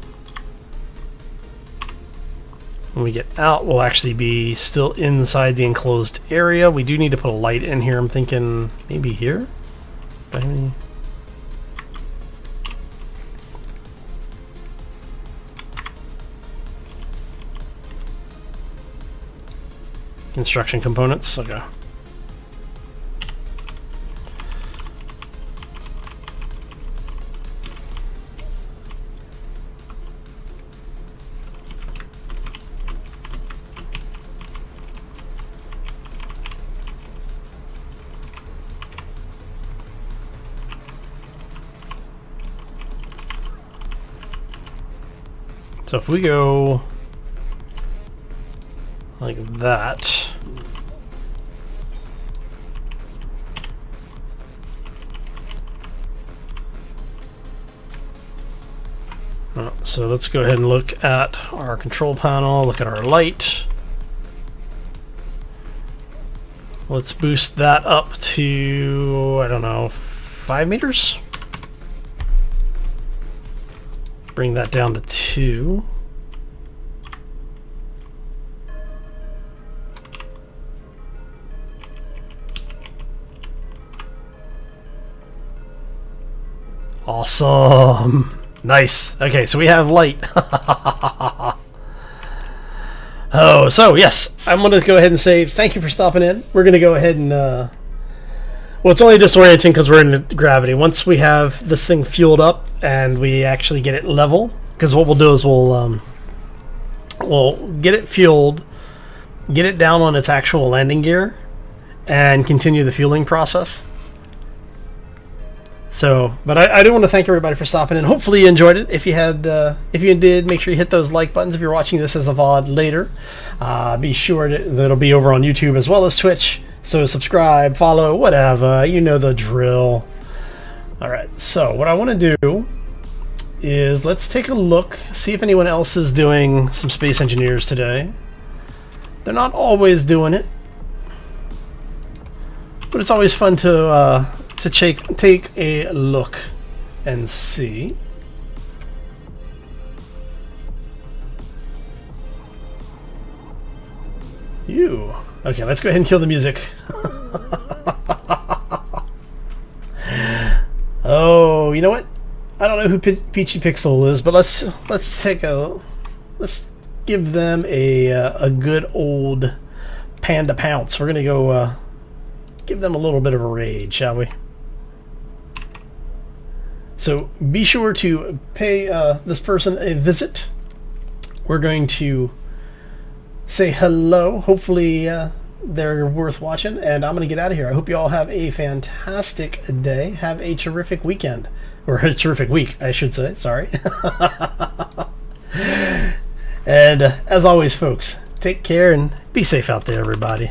when we get out, we'll actually be still inside the enclosed area. We do need to put a light in here. I'm thinking maybe here? Construction components, okay. So if we go like that, so let's go ahead and look at our control panel, look at our light. Let's boost that up to, I don't know, 5 meters? Bring that down to 2. Awesome. Nice. Okay, so we have light. Oh, so yes, I'm going to go ahead and say thank you for stopping in. We're going to go ahead and, well, it's only disorienting because we're in gravity. Once we have this thing fueled up and we actually get it level, because what we'll do is we'll get it fueled, get it down on its actual landing gear, and continue the fueling process. So, but I do want to thank everybody for stopping in. Hopefully you enjoyed it. If you did, make sure you hit those like buttons. If you're watching this as a VOD later, be sure that it'll be over on YouTube as well as Twitch. So subscribe, follow, whatever. You know the drill. All right. So what I want to do is let's take a look, see if anyone else is doing some Space Engineers today. They're not always doing it, but it's always fun to take a look and see. You. Okay, let's go ahead and kill the music. Oh, you know what? I don't know who Peachy Pixel is, but let's give them a good old panda pounce. We're gonna go give them a little bit of a raid, shall we? So be sure to pay this person a visit. We're going to say hello. Hopefully they're worth watching, and I'm going to get out of here. I hope you all have a fantastic day. Have a terrific weekend. Or a terrific week, I should say. Sorry. And as always, folks, take care and be safe out there, everybody.